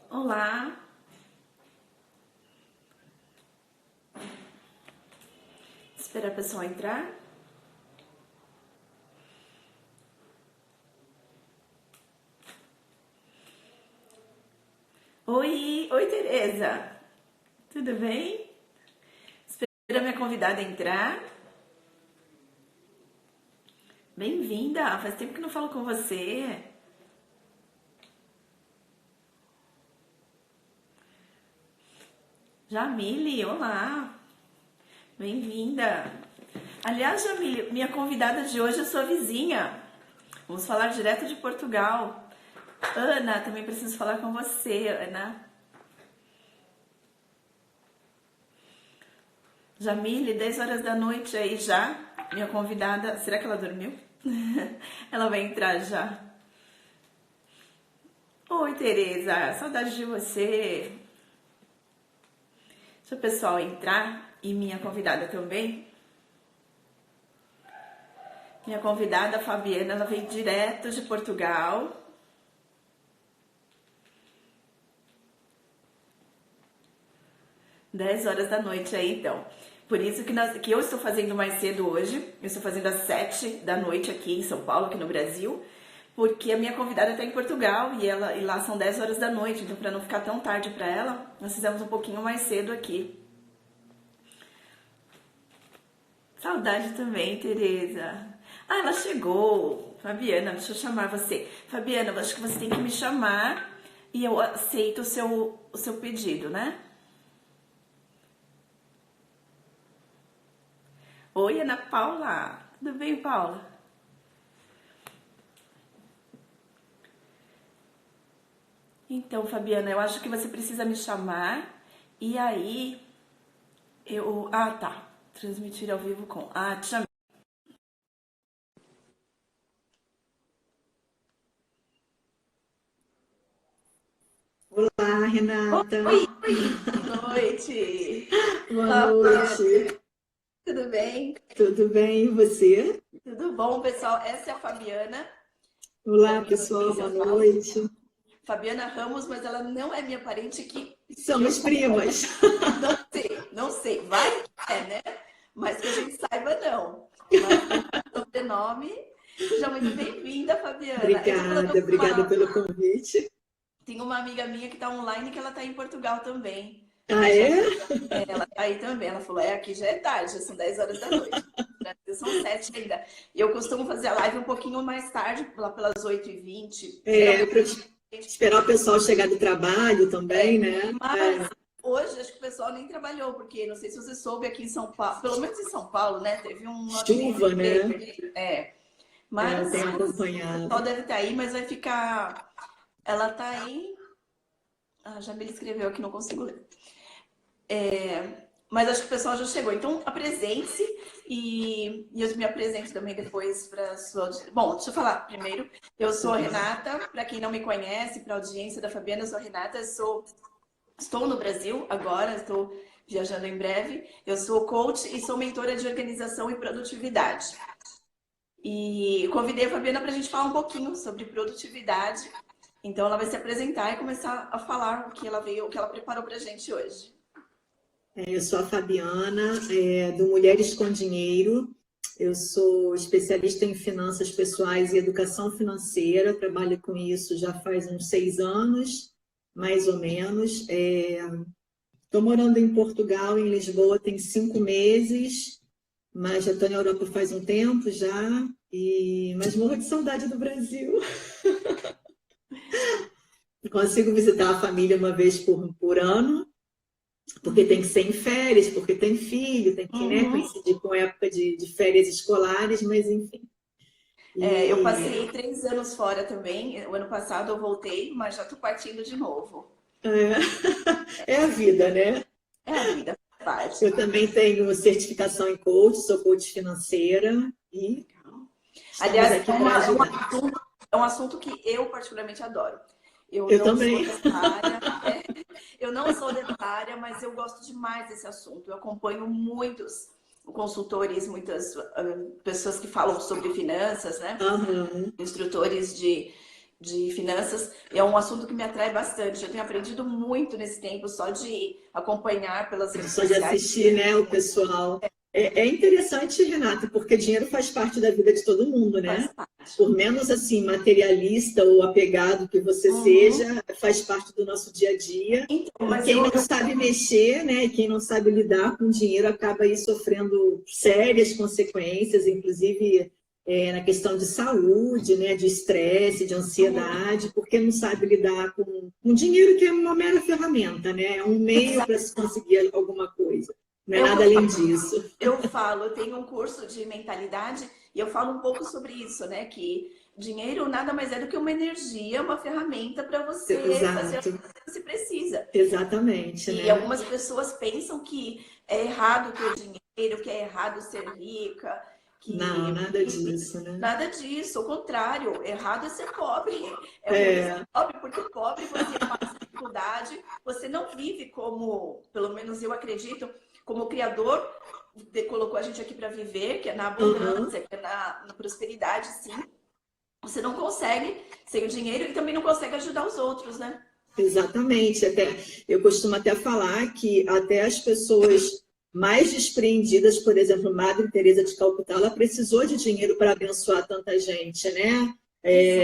Olá, espera a pessoa entrar. Oi, Tereza. Tudo bem? Espera a minha convidada entrar. Bem-vinda, faz tempo que não falo com você. Jamile, olá. Bem-vinda. Aliás, Jamile, minha convidada de hoje é sua vizinha. Vamos falar direto de Portugal. Ana, também preciso falar com você, Ana. Jamile, 10 horas da noite aí já. Minha convidada, será que ela dormiu? Ela vai entrar já. Oi, Tereza, saudade de você. Deixa o pessoal entrar e minha convidada também. Minha convidada, a Fabiana, ela veio direto de Portugal. Dez horas da noite aí, então. Por isso que eu estou fazendo mais cedo hoje. Eu estou fazendo às 7 da noite aqui em São Paulo, aqui no Brasil. Porque a minha convidada está em Portugal e lá são 10 horas da noite. Então, para não ficar tão tarde para ela, nós fizemos um pouquinho mais cedo aqui. Saudade também, Tereza. Ah, ela chegou. Fabiana, deixa eu chamar você. Fabiana, eu acho que você tem que me chamar e eu aceito o seu pedido, né? Oi, Ana Paula. Tudo bem, Paula? Então, Fabiana, eu acho que você precisa me chamar e aí eu... Ah, tá. Transmitir ao vivo com... Ah, te chamei. Olá, Renata. Oi, boa noite. Boa Olá, noite. tudo bem? Tudo bem? E você? Tudo bom, pessoal? Essa é a Fabiana, da Olá, minha pessoal. audiência. Boa Eu falo noite. Fabiana Ramos, mas ela não é minha parente que eu Somos saiba. primas. Não sei. Vai que é, né? Mas que a gente saiba, não. Mas tem um sobrenome. Seja muito bem-vinda, Fabiana. Eu tô falando Obrigada, com obrigada uma... pelo convite. Tem uma amiga minha que tá online que ela tá em Portugal também. Ah, A é? Ela tá aí também. Ela falou, aqui já é tarde, já são 10 horas da noite. No Brasil são 7 ainda. E eu costumo fazer a live um pouquinho mais tarde, lá pelas 8h20. É, Geralmente, para esperar o pessoal chegar do trabalho também, né? mas hoje acho que o pessoal nem trabalhou, porque não sei se você soube aqui em São Paulo, pelo menos em São Paulo, né? Teve um acidente Chuva, de né? trailer. Eu Mas tenho o pessoal acompanhado. deve estar aí, mas vai ficar. Ela tá aí. Ah, já me escreveu aqui, não consigo ler. Mas acho que o pessoal já chegou. Então, apresente-se e eu me apresento também depois para sua. Bom, deixa eu falar primeiro. Eu sou a Renata, para quem não me conhece, para a audiência da Fabiana, eu sou a Renata, estou no Brasil agora, estou viajando em breve. Eu sou coach e sou mentora de organização e produtividade. E convidei a Fabiana para a gente falar um pouquinho sobre produtividade. Então, ela vai se apresentar e começar a falar o que ela veio, o que ela preparou para a gente hoje. Eu sou a Fabiana, do Mulheres com Dinheiro. Eu sou especialista em finanças pessoais e educação financeira. Trabalho com isso já faz uns 6 anos, mais ou menos. Estou morando em Portugal, em Lisboa, tem 5 meses, mas já estou na Europa faz um tempo já. Mas morro de saudade do Brasil. Consigo visitar a família uma vez por ano, porque tem que ser em férias, porque tem filho, tem que, né, Uhum. coincidir com a época de férias escolares, mas enfim. Eu E passei 3 anos fora também. O ano passado eu voltei, mas já tô partindo de novo. é a vida, né? É a vida, faz Eu parte. também tenho certificação em coach, sou coach financeira e estamos Aliás, aqui para ajudar. é um assunto que eu particularmente adoro. Eu Eu não sou também. dessa área, eu não sou dessa área, mas eu gosto demais desse assunto. Eu acompanho muitos consultores, muitas pessoas que falam sobre finanças, né? Aham. Instrutores de de finanças. É um assunto que me atrai bastante. Eu tenho aprendido muito nesse tempo só de acompanhar pelas redes Só de sociais. assistir, né, o pessoal. É interessante, Renata, porque dinheiro faz parte da vida de todo mundo, Faz né? parte. Por menos assim, materialista ou apegado que você Uhum. seja, faz parte do nosso dia a dia. Então, E mas quem não sabe mexer, né, e quem não sabe lidar com dinheiro acaba aí sofrendo sérias consequências, inclusive na questão de saúde, né, de estresse, de ansiedade, porque não sabe lidar com dinheiro, que é uma mera ferramenta, né? É um meio para se conseguir alguma coisa. Não é é o que nada além disso. eu tenho um curso de mentalidade e eu falo um pouco sobre isso, né? Que dinheiro nada mais é do que uma energia, uma ferramenta para você fazer o Exato, que você precisa. exatamente, E né? algumas pessoas pensam que é errado ter dinheiro, que é errado ser rica, Não, que nada disso, né? nada disso, ao contrário, errado é ser pobre. É ruim ser É, pobre, porque pobre você passa dificuldade, você não vive como, pelo menos eu acredito, como o Criador colocou a gente aqui para viver, que é na uhum. abundância, que é na prosperidade, sim. Você não consegue sem o dinheiro e também não consegue ajudar os outros, né? Exatamente. Até, eu costumo até falar que até as pessoas mais despreendidas, por exemplo, Madre Teresa de Calcutá, ela precisou de dinheiro para abençoar tanta gente, né?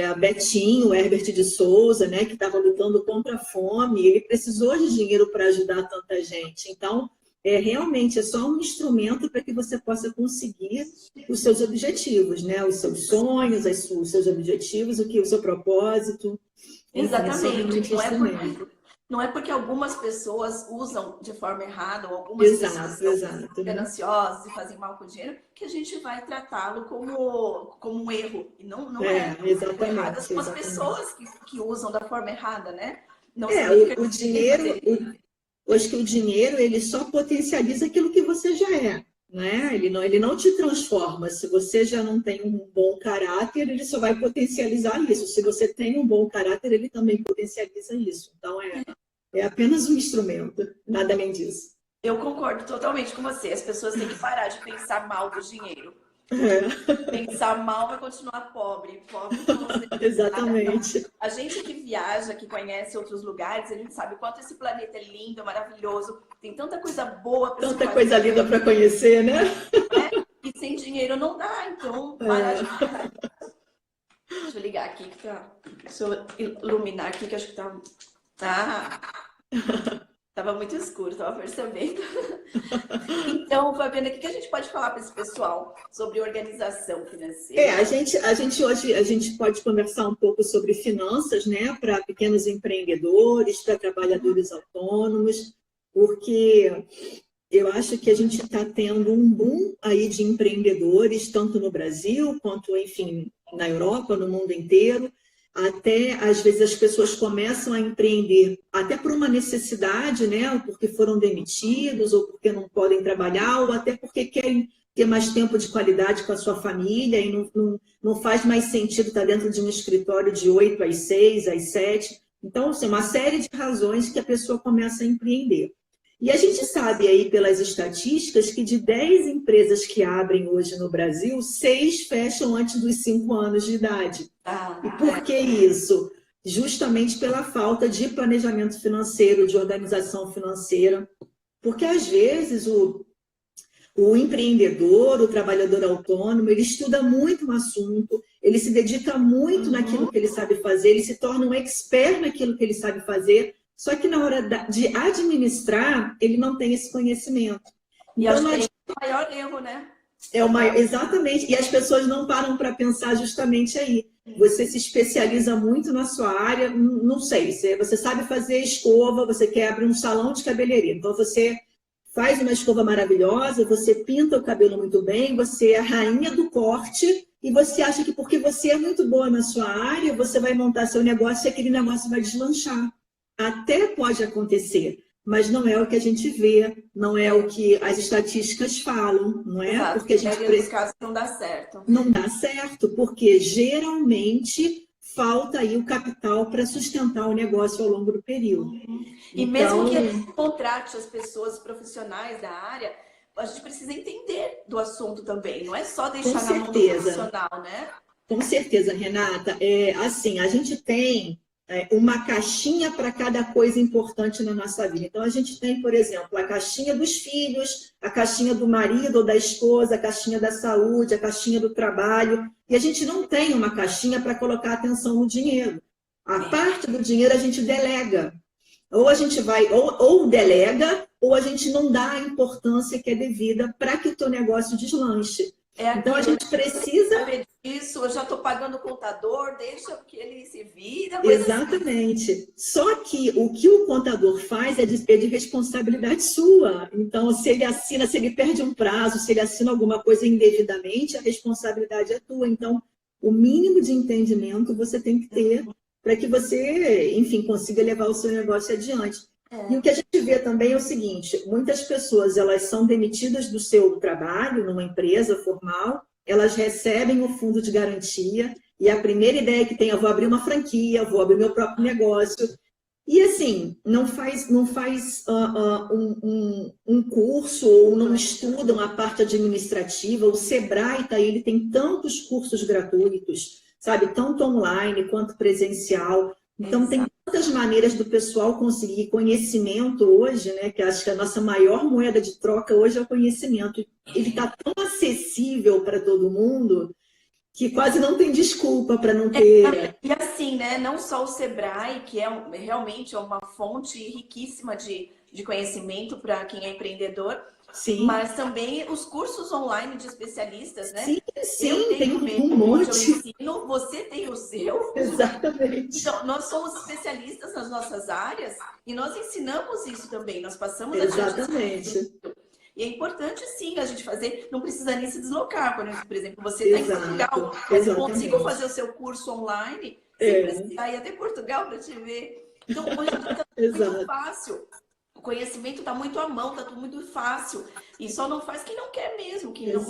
A Betinho, o Herbert de Souza, né, que estava lutando contra a fome, ele precisou de dinheiro para ajudar tanta gente. Então, realmente é só um instrumento para que você possa conseguir os seus objetivos, né? Os seus sonhos, os seus objetivos, o seu propósito. Enfim, é Exatamente. somente instrumento. Não é porque algumas pessoas usam de forma errada, ou algumas pessoas Exato, são exato, né? gananciosas e fazem mal com o dinheiro, que a gente vai tratá-lo como um erro. E não é. Erradas Exatamente, são as exatamente. pessoas que usam da forma errada, né? Não É, significa o que tem dinheiro, fazer. eu acho que o dinheiro, ele só potencializa aquilo que você já é, né? Ele não te transforma. Se você já não tem um bom caráter, ele só vai potencializar isso. Se você tem um bom caráter, ele também potencializa isso. Então, é apenas um instrumento, nada além disso. Eu concordo totalmente com você. As pessoas têm que parar de pensar mal do dinheiro. Porque É, pensar mal vai continuar pobre. Pobre não vamos ter nada. Não. exatamente. A gente que viaja, que conhece outros lugares, a gente sabe o quanto esse planeta é lindo, é maravilhoso, tem tanta coisa boa para se Tanta fazer, coisa linda para conhecer, né? né? E sem dinheiro não dá, então parar de É. pensar. Deixa eu ligar aqui que tá. Deixa eu iluminar aqui que acho que tá. Ah, tava muito escuro, tava percebendo. Então, Fabiana, o que a gente pode falar para esse pessoal sobre organização financeira? A gente hoje a gente pode conversar um pouco sobre finanças, né, para pequenos empreendedores, para trabalhadores autônomos, porque eu acho que a gente está tendo um boom aí de empreendedores, tanto no Brasil quanto, enfim, na Europa, no mundo inteiro. Até às vezes as pessoas começam a empreender até por uma necessidade, né? Ou porque foram demitidos, ou porque não podem trabalhar, ou até porque querem ter mais tempo de qualidade com a sua família e não faz mais sentido estar dentro de um escritório de 8 às 6, às 7. Então, assim, uma série de razões que a pessoa começa a empreender. E a gente sabe aí pelas estatísticas que de 10 empresas que abrem hoje no Brasil, 6 fecham antes dos 5 anos de idade. E por Ah, que isso? Justamente pela falta de planejamento financeiro, de organização financeira. Porque às vezes o empreendedor, o trabalhador autônomo, ele estuda muito um assunto, ele se dedica muito naquilo que ele sabe fazer, ele se torna um expert naquilo que ele sabe fazer, só que na hora de administrar, ele não tem esse conhecimento. e Então, acho não que é adianta. o maior erro, né? É É o uma, maior. exatamente, e as pessoas não param para pensar justamente aí. Você se especializa muito na sua área, não sei, você sabe fazer escova, você quer abrir um salão de cabeleireiro, então você faz uma escova maravilhosa, você pinta o cabelo muito bem, você é a rainha do corte, e você acha que porque você é muito boa na sua área, você vai montar seu negócio e aquele negócio vai deslanchar. Até pode acontecer, mas não é o que a gente vê, não é o que as estatísticas falam, não é? Exato. Porque a Na gente maioria dos casos não dá certo. não dá certo, porque geralmente falta aí o capital para sustentar o negócio ao longo do período. E mesmo Então, que a gente contrate as pessoas profissionais da área, a gente precisa entender do assunto também. Não é só com deixar na mão do certeza, profissional, né? Com certeza, Renata. Assim, a gente tem uma caixinha para cada coisa importante na nossa vida. Então, a gente tem, por exemplo, a caixinha dos filhos, a caixinha do marido ou da esposa, a caixinha da saúde, a caixinha do trabalho. E a gente não tem uma caixinha para colocar atenção no dinheiro. A parte do dinheiro a gente delega. Ou a gente vai, ou delega, ou a gente não dá a importância que é devida para que o teu negócio deslanche. Então, a gente precisa... Isso, eu já estou pagando o contador, deixa que ele se vira. Exatamente. Assim. Só que o que o contador faz é de responsabilidade sua. Então, se ele assina, se ele perde um prazo, se ele assina alguma coisa indevidamente, a responsabilidade é tua. Então, o mínimo de entendimento você tem que ter para que você, enfim, consiga levar o seu negócio adiante. E o que a gente vê também é o seguinte, muitas pessoas, elas são demitidas do seu trabalho, numa empresa formal, elas recebem o fundo de garantia, e a primeira ideia que tem é, vou abrir uma franquia, vou abrir meu próprio negócio. E assim, não faz um curso, ou não estudam a parte administrativa. O Sebrae, ele tem tantos cursos gratuitos, sabe? Tanto online quanto presencial. Então, tem tantas maneiras do pessoal conseguir conhecimento hoje, né? Que acho que a nossa maior moeda de troca hoje é o conhecimento. Ele está tão acessível para todo mundo que quase não tem desculpa para não ter... E assim, né? Não só o Sebrae, que realmente é uma fonte riquíssima de conhecimento para quem é empreendedor, sim, mas também os cursos online de especialistas, né? Sim, tem um monte. Eu ensino, você tem o seu. Exatamente. Então, nós somos especialistas nas nossas áreas e nós ensinamos isso também, nós passamos Exatamente. E é importante, sim, a gente fazer, não precisa nem se deslocar. Por exemplo, você está em Portugal, você conseguiu fazer o seu curso online, você precisa ir até Portugal para te ver. Então, hoje está muito fácil. O conhecimento está muito à mão, está tudo muito fácil. E só não faz quem não quer mesmo, quem não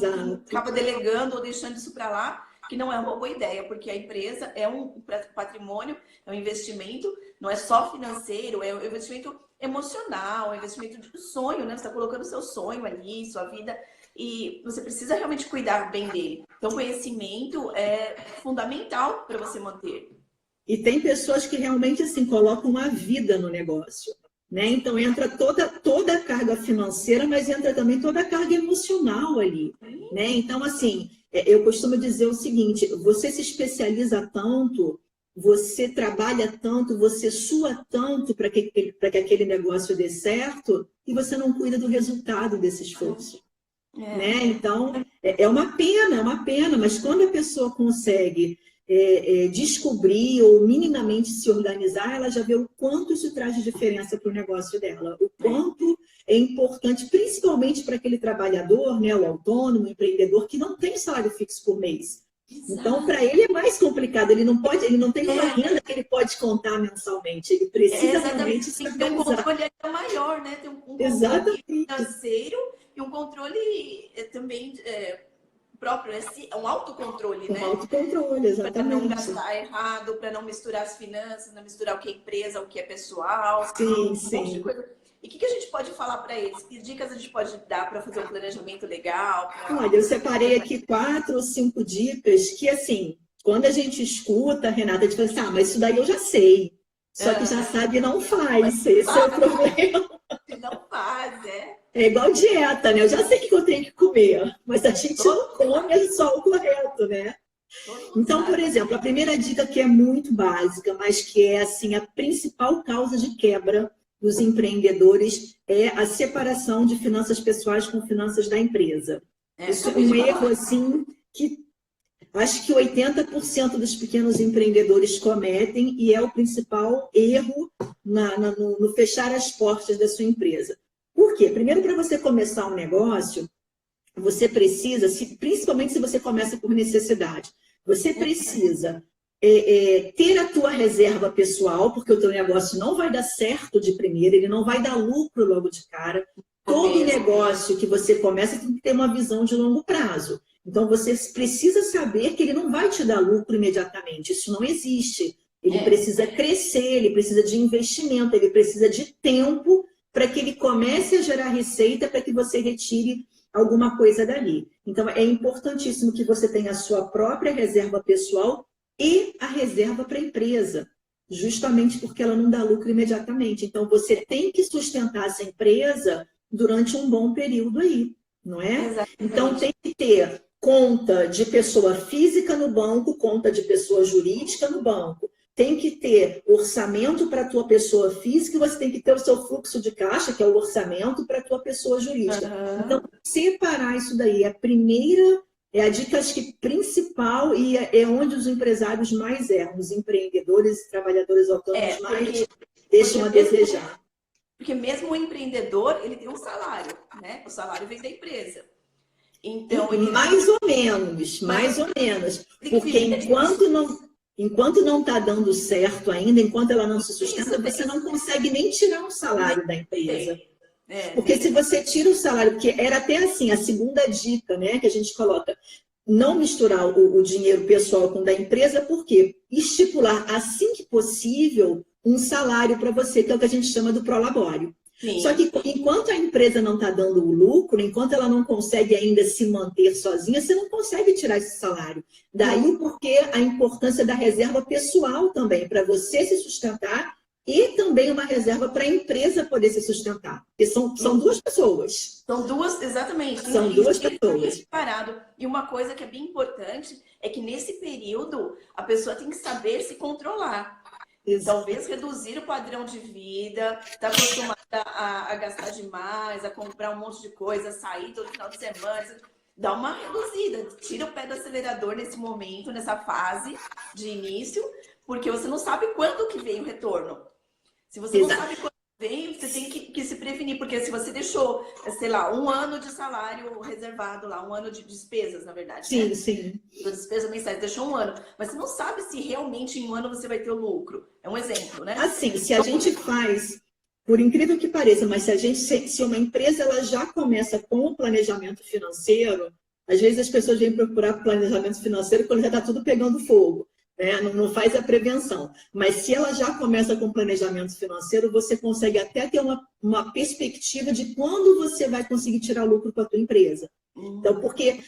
acaba delegando ou deixando isso para lá, que não é uma boa ideia, porque a empresa é um patrimônio, é um investimento, não é só financeiro, é um investimento emocional, é um investimento de sonho, né? Você está colocando o seu sonho ali, sua vida, e você precisa realmente cuidar bem dele. Então, conhecimento é fundamental para você manter. E tem pessoas que realmente, assim, colocam a vida no negócio. Né? Então, entra toda a carga financeira, mas entra também toda a carga emocional ali. Né? Então, assim, eu costumo dizer o seguinte, você se especializa tanto, você trabalha tanto, você sua tanto para que aquele negócio dê certo, e você não cuida do resultado desse esforço. Né? Então, é uma pena, mas quando a pessoa consegue... descobrir ou minimamente se organizar, ela já vê o quanto isso traz de diferença para o negócio dela, o quanto é importante, principalmente para aquele trabalhador, né, o autônomo, o empreendedor, que não tem salário fixo por mês. Então, para ele é mais complicado, ele não tem uma renda que ele pode contar mensalmente, ele precisa realmente se organizar. Tem um controle maior, né? Tem um controle financeiro e um controle também... próprio, é um autocontrole, né? Um autocontrole, exatamente. Para não gastar errado, para não misturar as finanças, não misturar o que é empresa, o que é pessoal. Sim. E o que a gente pode falar para eles? Que dicas a gente pode dar para fazer um planejamento legal? Olha, eu separei aqui 4 ou 5 dicas que, assim, quando a gente escuta, Renata, a gente fala assim, mas isso daí eu já sei. Só que já sabe e não faz. Esse é o problema. Não faz, É igual dieta, né? Eu já sei o que eu tenho que comer, mas a gente não come só o correto, né? Então, por exemplo, a primeira dica que é muito básica, mas que é assim a principal causa de quebra dos empreendedores é a separação de finanças pessoais com finanças da empresa. Isso é um erro assim que acho que 80% dos pequenos empreendedores cometem e é o principal erro no fechar as portas da sua empresa. Por quê? Primeiro, para você começar um negócio, você precisa, principalmente se você começa por necessidade, você precisa ter a tua reserva pessoal, porque o teu negócio não vai dar certo de primeira, ele não vai dar lucro logo de cara. Todo negócio que você começa tem que ter uma visão de longo prazo. Então, você precisa saber que ele não vai te dar lucro imediatamente. Isso não existe. Ele precisa crescer, ele precisa de investimento, ele precisa de tempo para que ele comece a gerar receita, para que você retire alguma coisa dali. Então, é importantíssimo que você tenha a sua própria reserva pessoal e a reserva para a empresa, justamente porque ela não dá lucro imediatamente. Então, você tem que sustentar essa empresa durante um bom período aí, não é? Exatamente. Então, tem que ter conta de pessoa física no banco, conta de pessoa jurídica no banco. Tem que ter orçamento para a tua pessoa física e você tem que ter o seu fluxo de caixa, que é o orçamento para a tua pessoa jurídica. Então, separar isso daí é a primeira, é a dica, acho que principal, e é onde os empresários mais erram, os empreendedores e trabalhadores autônomos mais deixam a desejar. Porque mesmo o empreendedor, ele tem um salário, né? O salário vem da empresa. Então, ele... Mais ou menos. Porque enquanto não está dando certo ainda, enquanto ela não se sustenta, você não consegue nem tirar um salário da empresa. Porque se você tira o salário, porque era até assim, a segunda dica, né, que a gente coloca, não misturar o dinheiro pessoal com o da empresa, por quê? Estipular, assim que possível, um salário para você, que é o que a gente chama do prolabório. Sim. Só que enquanto a empresa não está dando o lucro, enquanto ela não consegue ainda se manter sozinha, você não consegue tirar esse salário. Daí o porquê a importância da reserva pessoal também, para você se sustentar e também uma reserva para a empresa poder se sustentar. Porque são duas pessoas. São duas, exatamente. São duas pessoas. Separado. E uma coisa que é bem importante é que nesse período a pessoa tem que saber se controlar. Talvez reduzir o padrão de vida, está acostumada a gastar demais, a comprar um monte de coisa, sair todo final de semana, dá uma reduzida, tira o pé do acelerador nesse momento, nessa fase de início, porque você não sabe quando que vem o retorno. Se você não sabe quando vem, você tem que se prevenir, porque se você deixou, sei lá, 1 ano de salário reservado lá, 1 ano de despesas, na verdade. Sim, né? sim. Despesas mensais, deixou 1 ano, mas você não sabe se realmente em 1 ano você vai ter o lucro. É um exemplo, né? Assim, se a gente faz, por incrível que pareça, mas se uma empresa ela já começa com o planejamento financeiro, às vezes as pessoas vêm procurar planejamento financeiro quando já está tudo pegando fogo. Né? Não faz a prevenção. Mas se ela já começa com planejamento financeiro, você consegue até ter uma perspectiva de quando você vai conseguir tirar lucro para a tua empresa. Então, porque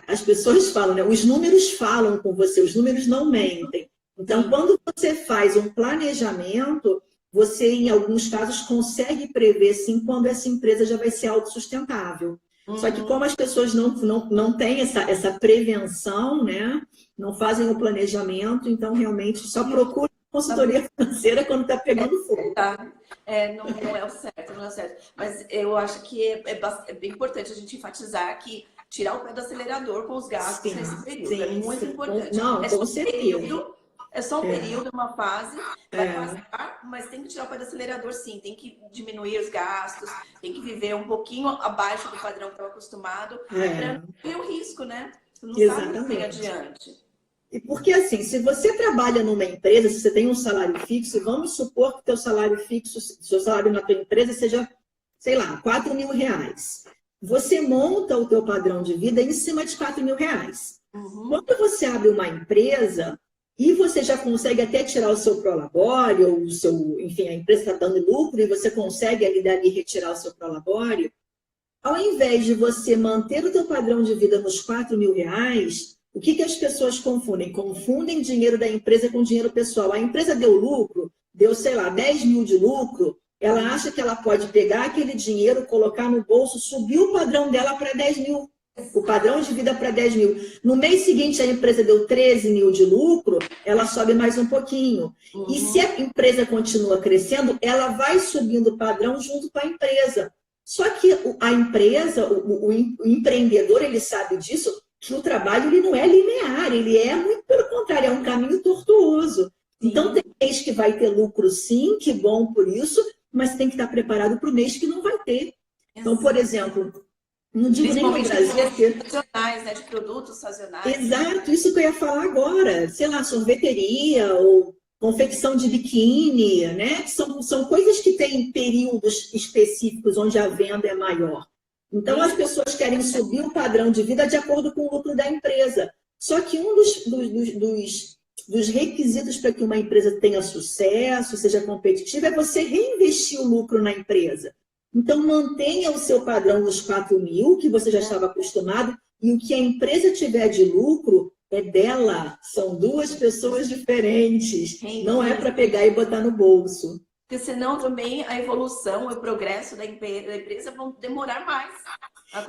as pessoas falam, né? Os números falam com você, os números não mentem. Então, quando você faz um planejamento, você, em alguns casos, consegue prever, sim, quando essa empresa já vai ser autossustentável. Só que como as pessoas não têm essa prevenção, né? Não fazem o planejamento, então realmente só procura consultoria financeira quando está pegando fogo. Não é o certo, não é o certo. Mas eu acho que é bem importante a gente enfatizar que tirar o pé do acelerador com os gastos nesse período. É muito importante. Não, com certeza. É só um período, uma fase, vai passar, mas tem que tirar o pé do acelerador, sim. Tem que diminuir os gastos, tem que viver um pouquinho abaixo do padrão que estava acostumado, para não ter o risco, né? Você não sabe o que vem adiante. E porque, assim, se você trabalha numa empresa, se você tem um salário fixo, vamos supor que o teu salário fixo, seu salário na tua empresa seja, sei lá, R$4.000. Você monta o teu padrão de vida em cima de R$4.000. Quando você abre uma empresa... E você já consegue até tirar o seu prolabório, enfim, a empresa está dando lucro e você consegue ali dali retirar o seu prolabório. Ao invés de você manter o teu padrão de vida nos R$4.000, o que as pessoas confundem? Confundem dinheiro da empresa com dinheiro pessoal. A empresa deu lucro, deu, sei lá, 10 mil de lucro, ela acha que ela pode pegar aquele dinheiro, colocar no bolso, subir o padrão dela para 10 mil. O padrão de vida para 10 mil. No mês seguinte, a empresa deu 13 mil de lucro, ela sobe mais um pouquinho. E se a empresa continua crescendo, ela vai subindo o padrão junto com a empresa. Só que a empresa, o empreendedor, ele sabe disso, que o trabalho ele não é linear, ele é muito pelo contrário, é um caminho tortuoso. Então, tem mês que vai ter lucro sim, que bom por isso, mas tem que estar preparado para o mês que não vai ter. Então, por exemplo... Não digo nem no Brasil. Sazonais, né? De produtos sazonais. Exato, isso que eu ia falar agora. Sei lá, sorveteria ou confecção de biquíni, né? São coisas que têm períodos específicos onde a venda é maior. Então, as pessoas querem subir o padrão de vida de acordo com o lucro da empresa. Só que um dos requisitos para que uma empresa tenha sucesso, seja competitiva, é você reinvestir o lucro na empresa. Então, mantenha o seu padrão nos 4 mil, que você já estava acostumado, e o que a empresa tiver de lucro é dela. São duas pessoas diferentes. Não é para pegar e botar no bolso. Porque senão também a evolução, o progresso da empresa vão demorar mais.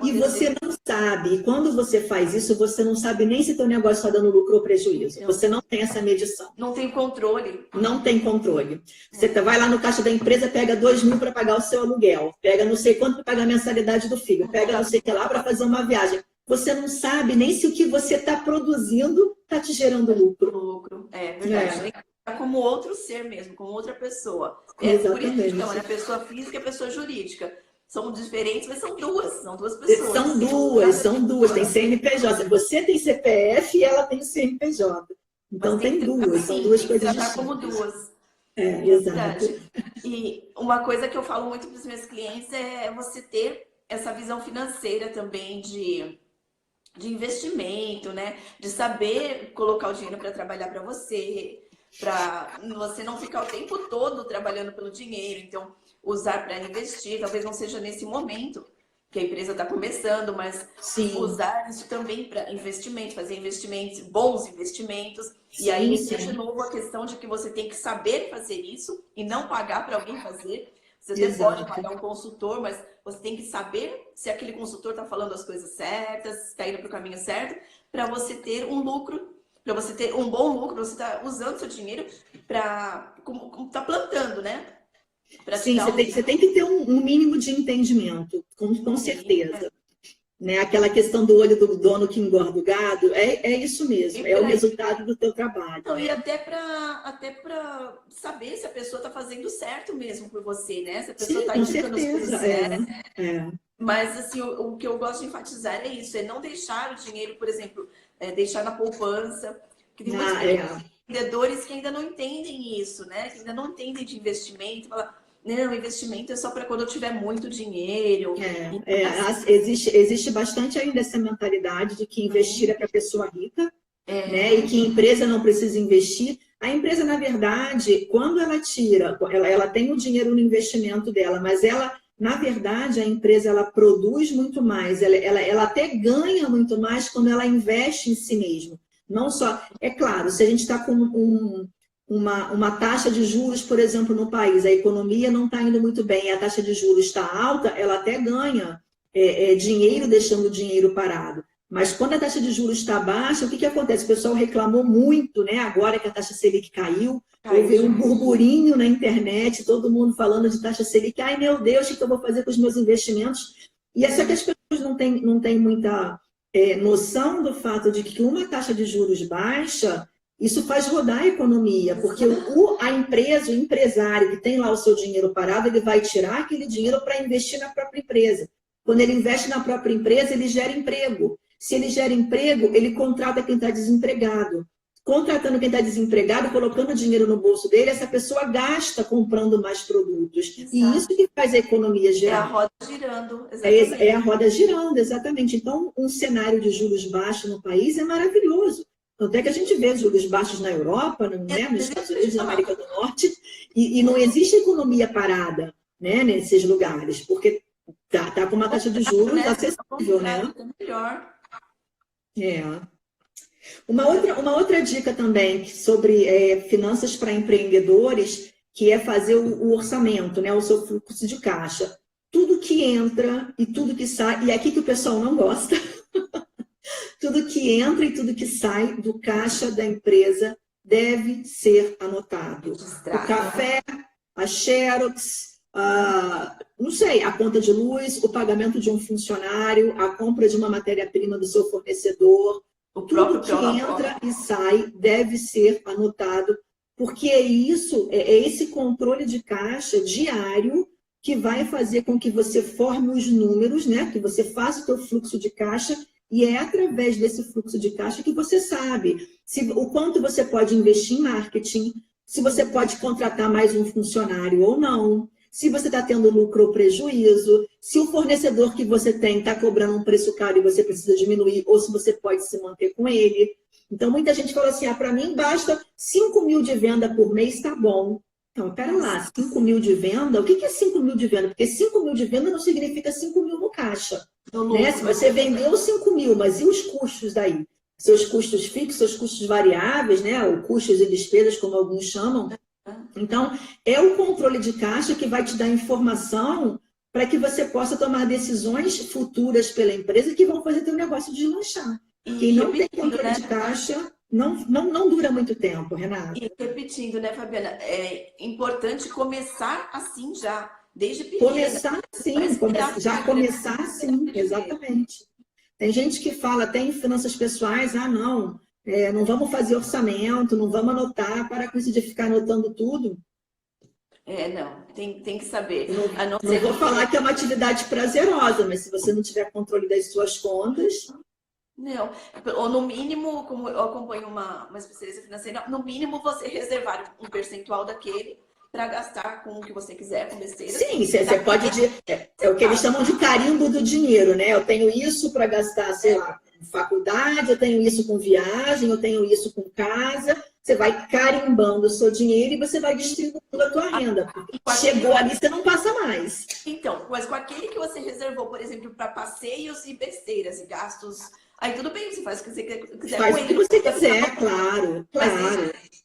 E você não sabe, e quando você faz isso, você não sabe nem se teu negócio está dando lucro ou prejuízo. Você não tem essa medição. Não tem controle. Não tem controle. Você vai lá no caixa da empresa, pega 2 mil para pagar o seu aluguel, pega não sei quanto para pagar a mensalidade do filho, pega não sei o que lá para fazer uma viagem. Você não sabe nem se o que você está produzindo está te gerando lucro. É verdade. É como outro ser mesmo, como outra pessoa. Exatamente. Por isso, então, é pessoa física e pessoa jurídica. São diferentes, mas são duas pessoas. São duas. Tem CNPJ. Você tem CPF e ela tem CNPJ. Então tem duas, são duas coisas distintas. Como duas. Exato. E uma coisa que eu falo muito para os meus clientes é você ter essa visão financeira também de investimento, né? De saber colocar o dinheiro para trabalhar para você não ficar o tempo todo trabalhando pelo dinheiro. Então, usar para investir, talvez não seja nesse momento que a empresa está começando, mas usar isso também para investimento, fazer investimentos, bons investimentos. E aí entra de novo a questão de que você tem que saber fazer isso e não pagar para alguém fazer. Você até pode pagar um consultor, mas você tem que saber se aquele consultor está falando as coisas certas, está indo para o caminho certo, para você ter um lucro, para você ter um bom lucro, você está usando seu dinheiro para tá plantando, né? Sim, você tem que ter um mínimo de entendimento, com certeza. Né? Aquela questão do olho do dono que engorda o gado, é isso mesmo, é o resultado do teu trabalho. Então, e até para saber se a pessoa está fazendo certo mesmo por você, né? Se a pessoa está indicando as coisas certas. Mas, assim, o que eu gosto de enfatizar é isso, é não deixar o dinheiro, por exemplo, deixar na poupança. Que tem muitos vendedores que ainda não entendem isso, né? Que ainda não entendem de investimento, fala, não, investimento é só para quando eu tiver muito dinheiro. Existe bastante ainda essa mentalidade de que investir é para pessoa rica, né? E que a empresa não precisa investir. A empresa, na verdade, quando ela tira, ela tem o dinheiro no investimento dela, mas na verdade, a empresa ela produz muito mais, ela até ganha muito mais quando ela investe em si mesma. Não só, é claro, se a gente está com uma taxa de juros, por exemplo, no país, a economia não está indo muito bem, a taxa de juros está alta, ela até ganha dinheiro deixando o dinheiro parado. Mas quando a taxa de juros está baixa, o que acontece? O pessoal reclamou muito, né? Agora que a taxa Selic caiu, houve um burburinho na internet, todo mundo falando de taxa Selic. Ai, meu Deus, o que eu vou fazer com os meus investimentos? E é só que as pessoas não têm muita noção do fato de que uma taxa de juros baixa, isso faz rodar a economia, porque a empresa, o empresário que tem lá o seu dinheiro parado, ele vai tirar aquele dinheiro para investir na própria empresa. Quando ele investe na própria empresa, ele gera emprego. Se ele gera emprego, ele contrata quem está desempregado. Contratando quem está desempregado, colocando dinheiro no bolso dele, essa pessoa gasta comprando mais produtos. Exato. E isso que faz a economia girar. É a roda girando. Exatamente. É a roda girando, exatamente. Então, um cenário de juros baixos no país é maravilhoso. Tanto é que a gente vê juros baixos na Europa, né, nos Estados Unidos, na América do Norte, e não existe economia parada, né, nesses lugares, porque tá com uma taxa de juros acessível, né? Melhor. Uma outra dica também sobre finanças para empreendedores, que é fazer o orçamento, né, o seu fluxo de caixa. Tudo que entra e tudo que sai, e é aqui que o pessoal não gosta, tudo que entra e tudo que sai do caixa da empresa deve ser anotado. O café, a Xerox, não sei, a conta de luz, o pagamento de um funcionário, a compra de uma matéria-prima do seu fornecedor, tudo que entra e sai deve ser anotado, porque é esse controle de caixa diário que vai fazer com que você forme os números, né? Que você faça o seu fluxo de caixa, e é através desse fluxo de caixa que você sabe o quanto você pode investir em marketing, se você pode contratar mais um funcionário ou não, se você está tendo lucro ou prejuízo, se o fornecedor que você tem está cobrando um preço caro e você precisa diminuir, ou se você pode se manter com ele. Então, muita gente fala assim, para mim basta 5 mil de venda por mês, tá bom. Não, pera lá, 5 mil de venda? O que é 5 mil de venda? Porque 5 mil de venda não significa 5 mil no caixa. Né? Se você vendeu 5 mil, mas e os custos daí? Seus custos fixos, seus custos variáveis, né? Ou custos e despesas, como alguns chamam. Então, é o controle de caixa que vai te dar informação para que você possa tomar decisões futuras pela empresa que vão fazer teu negócio deslanchar. Quem não tem controle de caixa não dura muito tempo, Renata. E repetindo, né, Fabiana? É importante começar assim já, desde pequena. Começar sim, exatamente. Tem gente que fala até em finanças pessoais, não vamos fazer orçamento, não vamos anotar, para com isso de ficar anotando tudo. Não, tem que saber. Não vou falar que é uma atividade prazerosa, mas se você não tiver controle das suas contas... Não, ou no mínimo, como eu acompanho uma especialista financeira, no mínimo você reservar um percentual daquele para gastar com o que você quiser, com besteira. Sim, você pode... É o que eles chamam de carimbo do dinheiro, né? Eu tenho isso para gastar, sei lá, com faculdade, eu tenho isso com viagem, eu tenho isso com casa. Você vai carimbando o seu dinheiro e você vai distribuindo a tua renda. Chegou ali, você não passa mais. Então, mas com aquele que você reservou, por exemplo, para passeios e besteiras e gastos... Aí tudo bem, você faz o que você quiser. Faz o que você quiser, claro. Mas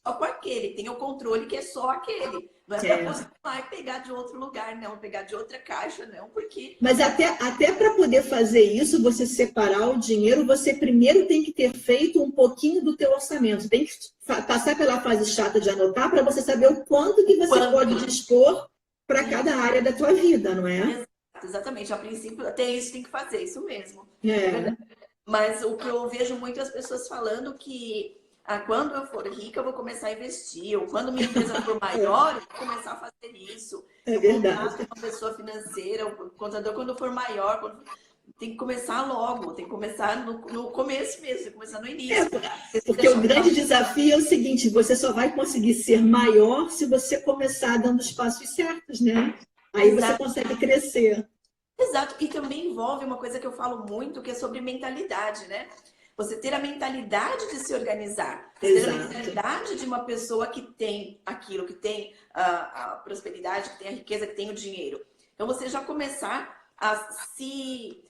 só com aquele, tem o controle que é só aquele. Não é para você vai pegar de outro lugar, não, pegar de outra caixa, não, porque... Mas até para poder fazer isso, você separar o dinheiro, você primeiro tem que ter feito um pouquinho do teu orçamento. Tem que passar pela fase chata de anotar para você saber o quanto que você pode dispor para cada área da tua vida, não é? Exatamente. A princípio, até isso tem que fazer, isso mesmo. É. Mas o que eu vejo muitas pessoas falando que quando eu for rica, eu vou começar a investir. Ou quando minha empresa for maior, eu vou começar a fazer isso. É verdade. Uma pessoa financeira, o contador, quando for maior, tem que começar logo. Tem que começar no começo mesmo, tem que começar no início. Porque o grande desafio é o seguinte, você só vai conseguir ser maior se você começar dando os passos certos, né? Aí você consegue crescer. Exato, e também envolve uma coisa que eu falo muito, que é sobre mentalidade, né? Você ter a mentalidade de se organizar, ter a mentalidade de uma pessoa que tem aquilo, que tem a prosperidade, que tem a riqueza, que tem o dinheiro. Então você já começar a se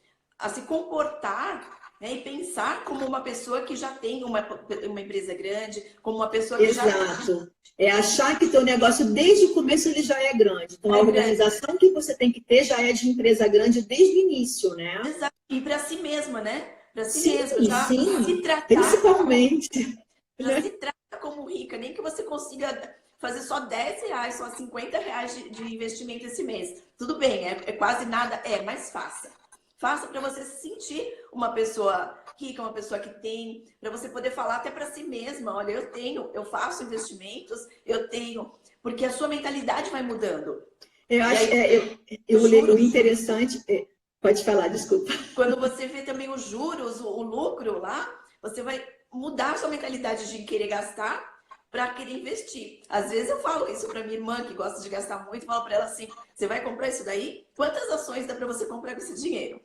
comportar, né, e pensar como uma pessoa que já tem uma empresa grande, como uma pessoa que já... É achar que teu negócio, desde o começo, ele já é grande. Então, a organização que você tem que ter já é de empresa grande desde o início, né? Exato. E para si mesma, né? Para si mesma. Já se tratar... Principalmente. Já se trata como rica. Nem que você consiga fazer só R$10, só R$50 de investimento esse mês. Tudo bem, é quase nada. Mas faça. Faça para você se sentir uma pessoa rica, uma pessoa que tem, para você poder falar até para si mesma, olha, eu faço investimentos, eu tenho, porque a sua mentalidade vai mudando. O interessante... Pode falar, desculpa. Quando você vê também os juros, o lucro lá, você vai mudar a sua mentalidade de querer gastar para querer investir. Às vezes eu falo isso para minha irmã, que gosta de gastar muito, falo para ela assim, você vai comprar isso daí? Quantas ações dá para você comprar com esse dinheiro?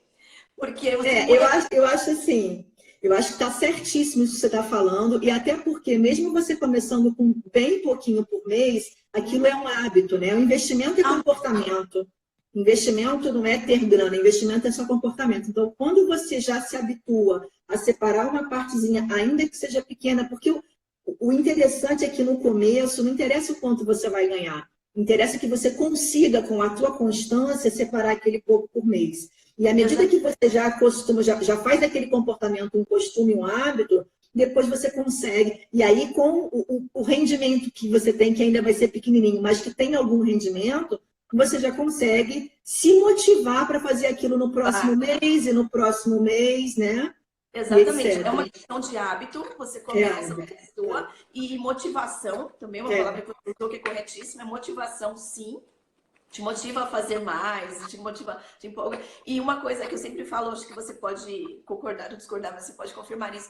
Porque você eu acho assim, eu acho que está certíssimo isso que você está falando, e até porque mesmo você começando com bem pouquinho por mês, aquilo é um hábito, né? O investimento é comportamento. Investimento não é ter grana, investimento é só comportamento. Então, quando você já se habitua a separar uma partezinha, ainda que seja pequena, porque o interessante é que no começo não interessa o quanto você vai ganhar, interessa que você consiga, com a tua constância, separar aquele pouco por mês. E à medida que você já acostuma, já faz daquele comportamento um costume, um hábito, depois você consegue. E aí, com o rendimento que você tem, que ainda vai ser pequenininho, mas que tem algum rendimento, você já consegue se motivar para fazer aquilo no próximo mês e no próximo mês, né? Exatamente. É uma questão de hábito, você começa com a pessoa, e motivação, também uma palavra que eu usou que é corretíssima, é motivação, sim. Te motiva a fazer mais, te motiva, te empolga. E uma coisa que eu sempre falo, acho que você pode concordar ou discordar, mas você pode confirmar isso,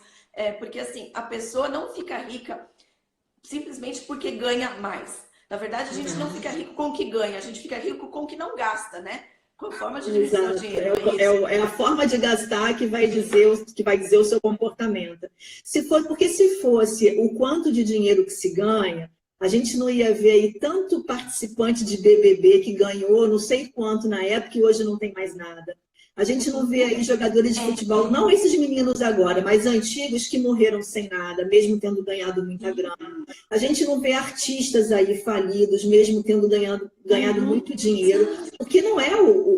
porque assim, a pessoa não fica rica simplesmente porque ganha mais. Na verdade, a gente não fica rico com o que ganha, a gente fica rico com o que não gasta, né? Com a forma de dividir o dinheiro. É a forma de gastar que vai dizer o seu comportamento. Porque se fosse o quanto de dinheiro que se ganha, A gente não ia ver aí tanto participante de BBB que ganhou não sei quanto na época e hoje não tem mais nada. A gente não vê aí jogadores de futebol, não esses meninos agora, mas antigos que morreram sem nada, mesmo tendo ganhado muita grana. A gente não vê artistas aí falidos, mesmo tendo ganhado muito dinheiro, porque não é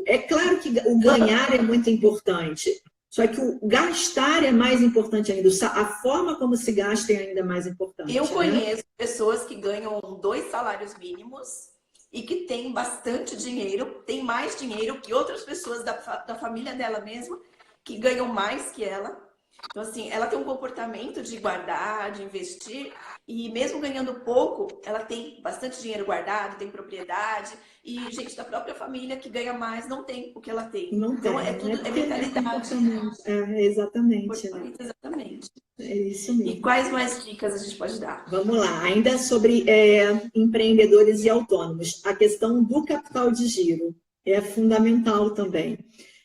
é claro que o ganhar é muito importante, só que o gastar é mais importante ainda, a forma como se gasta é ainda mais importante. Eu conheço pessoas que ganham 2 salários mínimos e que tem bastante dinheiro, tem mais dinheiro que outras pessoas da família dela mesma, que ganham mais que ela. Então, assim, ela tem um comportamento de guardar, de investir, e mesmo ganhando pouco, ela tem bastante dinheiro guardado, tem propriedade, e gente da própria família que ganha mais não tem o que ela tem. Não então, tem, é tudo, é mentalidade. Exatamente. Exatamente. É isso mesmo. E quais mais dicas a gente pode dar? Vamos lá, ainda sobre empreendedores e autônomos. A questão do capital de giro é fundamental também.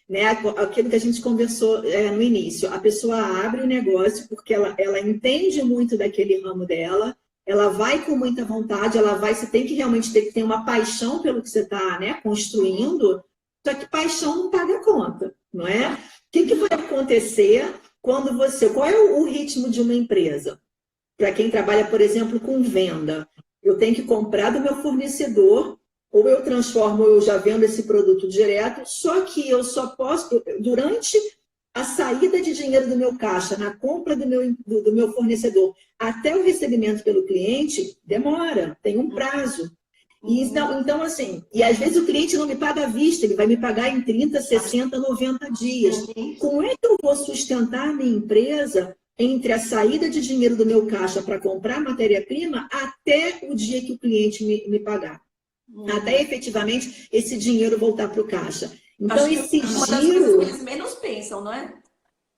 Né? Aquilo que a gente conversou no início, a pessoa abre o negócio porque ela entende muito daquele ramo dela, ela vai com muita vontade, você tem que realmente ter uma paixão pelo que você está, né, construindo, só que paixão não paga conta, não é? O que vai acontecer quando qual é o ritmo de uma empresa? Para quem trabalha, por exemplo, com venda, eu tenho que comprar do meu fornecedor, ou eu transformo, ou eu já vendo esse produto direto, só que eu só posso, durante a saída de dinheiro do meu caixa, na compra do meu fornecedor, até o recebimento pelo cliente, demora, tem um prazo. Então, assim, e às vezes o cliente não me paga à vista, ele vai me pagar em 30, 60, 90 dias. Como é que eu vou sustentar a minha empresa entre a saída de dinheiro do meu caixa para comprar matéria-prima até o dia que o cliente me pagar? Até efetivamente esse dinheiro voltar para o caixa. Então, esse uma das giro. coisas que eles menos pensam, não é?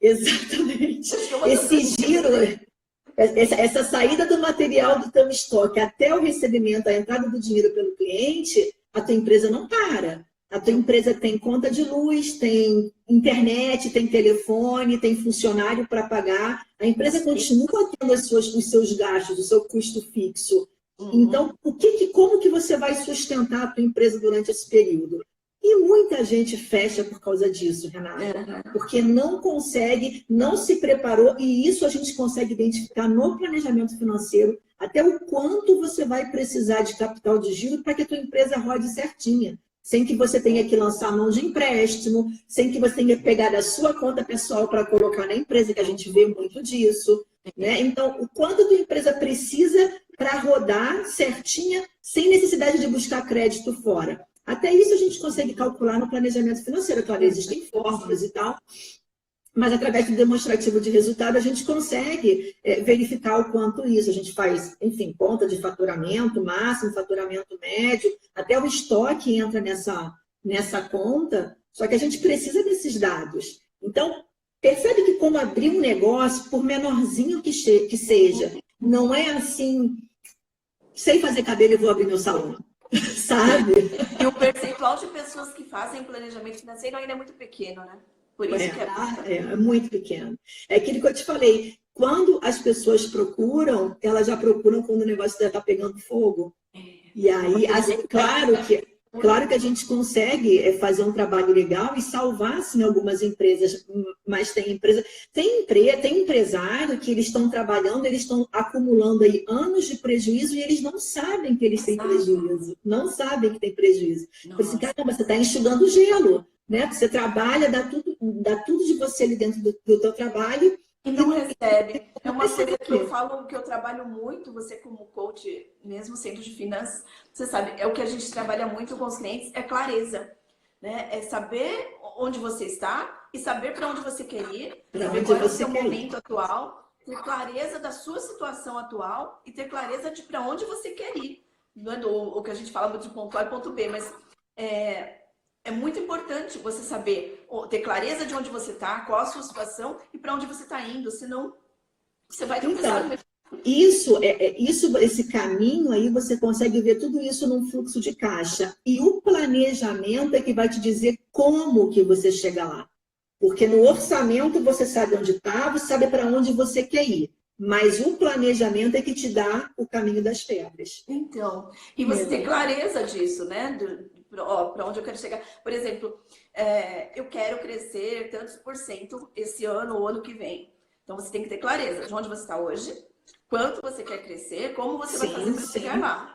Exatamente. Esse giro, essa saída do material do teu estoque até o recebimento, a entrada do dinheiro pelo cliente, a tua empresa não para. A tua empresa tem conta de luz, tem internet, tem telefone, tem funcionário para pagar. A empresa continua tendo os seus gastos, o seu custo fixo. Então, como que você vai sustentar a tua empresa durante esse período? E muita gente fecha por causa disso, Renata, porque não consegue, não se preparou, e isso a gente consegue identificar no planejamento financeiro, até o quanto você vai precisar de capital de giro para que a tua empresa rode certinha, sem que você tenha que lançar mão de empréstimo, sem que você tenha que pegar da sua conta pessoal para colocar na empresa, que a gente vê muito disso. Né? Então, o quanto a tua empresa precisa para rodar certinha, sem necessidade de buscar crédito fora. Até isso a gente consegue calcular no planejamento financeiro. Claro, existem fórmulas e tal, mas através do demonstrativo de resultado a gente consegue verificar o quanto isso. A gente faz, enfim, conta de faturamento máximo, faturamento médio, até o estoque entra nessa conta, só que a gente precisa desses dados. Então, percebe que como abrir um negócio, por menorzinho que seja, não é assim, sei fazer cabelo e vou abrir meu salão. Sabe? E o percentual de pessoas que fazem planejamento financeiro ainda é muito pequeno, né? Por isso que é muito pequeno. É aquilo que eu te falei. Quando as pessoas procuram, elas já procuram quando o negócio já está pegando fogo. E aí, assim, claro que a gente consegue fazer um trabalho legal e salvar, assim, algumas empresas, mas tem empresário que eles estão trabalhando, eles estão acumulando aí anos de prejuízo e eles não sabem que eles têm prejuízo. Não sabem que tem prejuízo. Por isso, caramba, você está enxugando gelo, né? Você trabalha, dá tudo de você ali dentro do teu trabalho. E não recebe. É uma coisa que eu falo, que eu trabalho muito, você como coach, mesmo sendo de finanças, você sabe, é o que a gente trabalha muito com os clientes, é clareza. Né? É saber onde você está e saber para onde você quer ir, saber qual é o seu momento atual, ter clareza da sua situação atual e ter clareza de para onde você quer ir. Não é o que a gente fala muito de ponto A e ponto B, mas é muito importante você saber, ter clareza de onde você está, qual a sua situação e para onde você está indo, senão você vai tropeçar. Esse caminho aí, você consegue ver tudo isso num fluxo de caixa. E o planejamento é que vai te dizer como que você chega lá. Porque no orçamento você sabe onde está, você sabe para onde você quer ir. mas o planejamento é que te dá o caminho das pedras. Então, e você ter clareza disso, né? Para onde eu quero chegar. Por exemplo, eu quero crescer tantos por cento esse ano ou ano que vem. Então, você tem que ter clareza de onde você está hoje, quanto você quer crescer, como você vai fazer para chegar lá.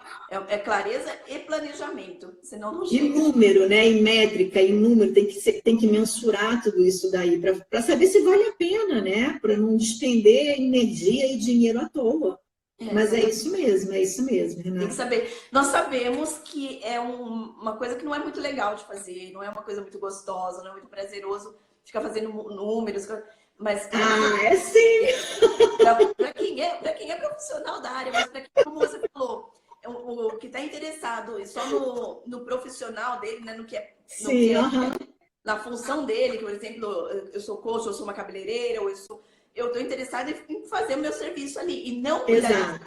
É clareza e planejamento, senão não chega. E número, né? E métrica, e número, tem que mensurar tudo isso daí, para saber se vale a pena, né? Para não despender energia e dinheiro à toa. Mas é isso mesmo, Renata. Tem que saber. Nós sabemos que é uma coisa que não é muito legal de fazer, não é uma coisa muito gostosa, não é muito prazeroso ficar fazendo números, mas... é sim! Para quem é profissional da área, mas para quem, como você falou, o que está interessado só no profissional dele, né, no que é, na função dele, que, por exemplo, eu sou coach, eu sou uma cabeleireira, eu estou interessada em fazer o meu serviço ali e não cuidar.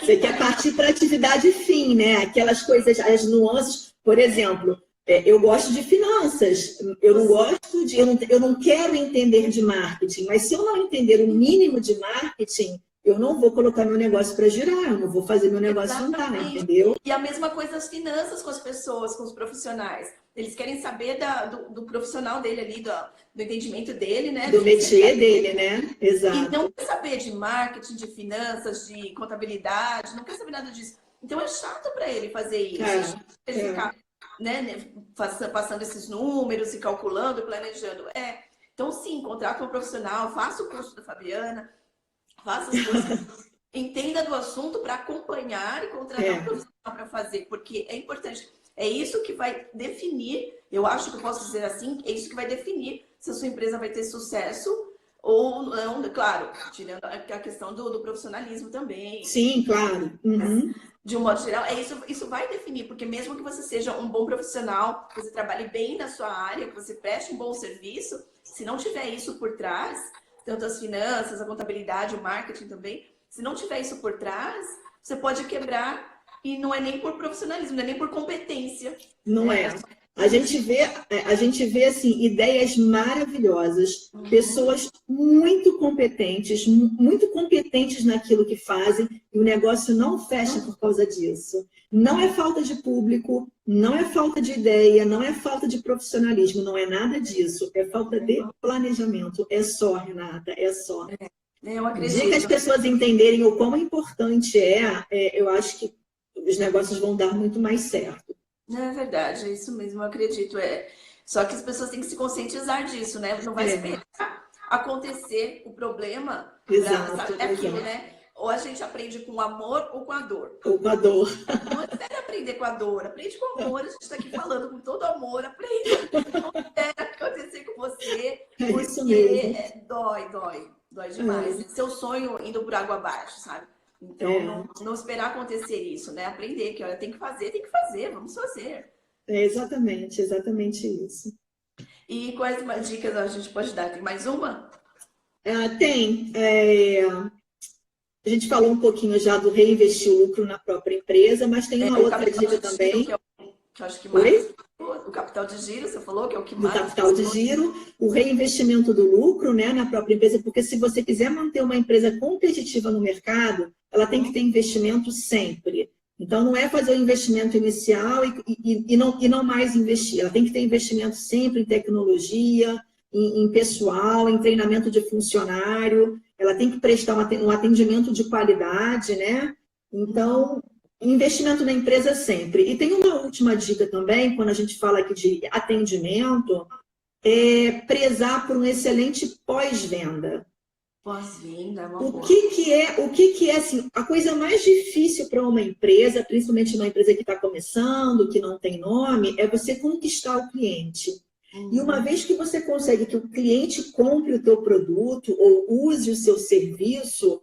Você quer partir para a atividade fim, né? Aquelas coisas, as nuances, por exemplo, eu gosto de finanças, eu não quero entender de marketing, mas se eu não entender o mínimo de marketing, eu não vou colocar meu negócio para girar, eu não vou fazer meu negócio andar, entendeu? E a mesma coisa as finanças com as pessoas, com os profissionais. Eles querem saber do profissional dele ali, do entendimento dele, né? Do métier dele, né? Exato. E não quer saber de marketing, de finanças, de contabilidade, não quer saber nada disso. Então é chato para ele fazer isso. Ele ficar, né, passando esses números e calculando, planejando. Então, sim, contrata um profissional, faça o curso da Fabiana, faça as coisas, entenda do assunto para acompanhar e contratar um profissional para fazer, porque é importante. É isso que vai definir, eu acho que eu posso dizer assim, é isso que vai definir se a sua empresa vai ter sucesso ou não, claro, tirando a questão do profissionalismo também. Sim, claro. De um modo geral, isso vai definir, porque mesmo que você seja um bom profissional, que você trabalhe bem na sua área, que você preste um bom serviço, se não tiver isso por trás, tanto as finanças, a contabilidade, o marketing também, se não tiver isso por trás, você pode quebrar. E não é nem por profissionalismo, não é nem por competência. Não é. A gente vê assim, ideias maravilhosas, pessoas muito competentes naquilo que fazem, e o negócio não fecha por causa disso. Não é falta de público, não é falta de ideia, não é falta de profissionalismo, não é nada disso. É falta de planejamento. É só, Renata, é só. Eu acredito. Se as pessoas entenderem o quão importante eu acho que os negócios vão dar muito mais certo. É verdade, é isso mesmo, eu acredito. Só que as pessoas têm que se conscientizar disso, né? Não vai esperar acontecer o problema. Exato. É aquilo, né? Ou a gente aprende com o amor ou com a dor. Ou com a dor. Não espera aprender com a dor, aprende com o amor. A gente está aqui falando com todo amor, aprende. Não espera acontecer com você, porque isso mesmo. Dói demais. Seu sonho indo por água abaixo, sabe? Então, não esperar acontecer isso, né? Aprender que, olha, tem que fazer, vamos fazer. É exatamente isso. E quais mais dicas a gente pode dar? Tem mais uma? Tem. A gente falou um pouquinho já do reinvestir o lucro na própria empresa, mas tem uma outra dica também. Que eu acho que mais... O capital de giro, você falou que é o que mais... O capital de giro, o reinvestimento do lucro, né, na própria empresa, porque se você quiser manter uma empresa competitiva no mercado, ela tem que ter investimento sempre. Então, não é fazer o investimento inicial e não mais investir. Ela tem que ter investimento sempre em tecnologia, em pessoal, em treinamento de funcionário. Ela tem que prestar um atendimento de qualidade, né? Então... investimento na empresa sempre. E tem uma última dica também, quando a gente fala aqui de atendimento, prezar por um excelente pós-venda. Pós-venda, o que é assim, a coisa mais difícil para uma empresa, principalmente uma empresa que está começando, que não tem nome, é você conquistar o cliente. E uma vez que você consegue que o cliente compre o teu produto ou use o seu serviço,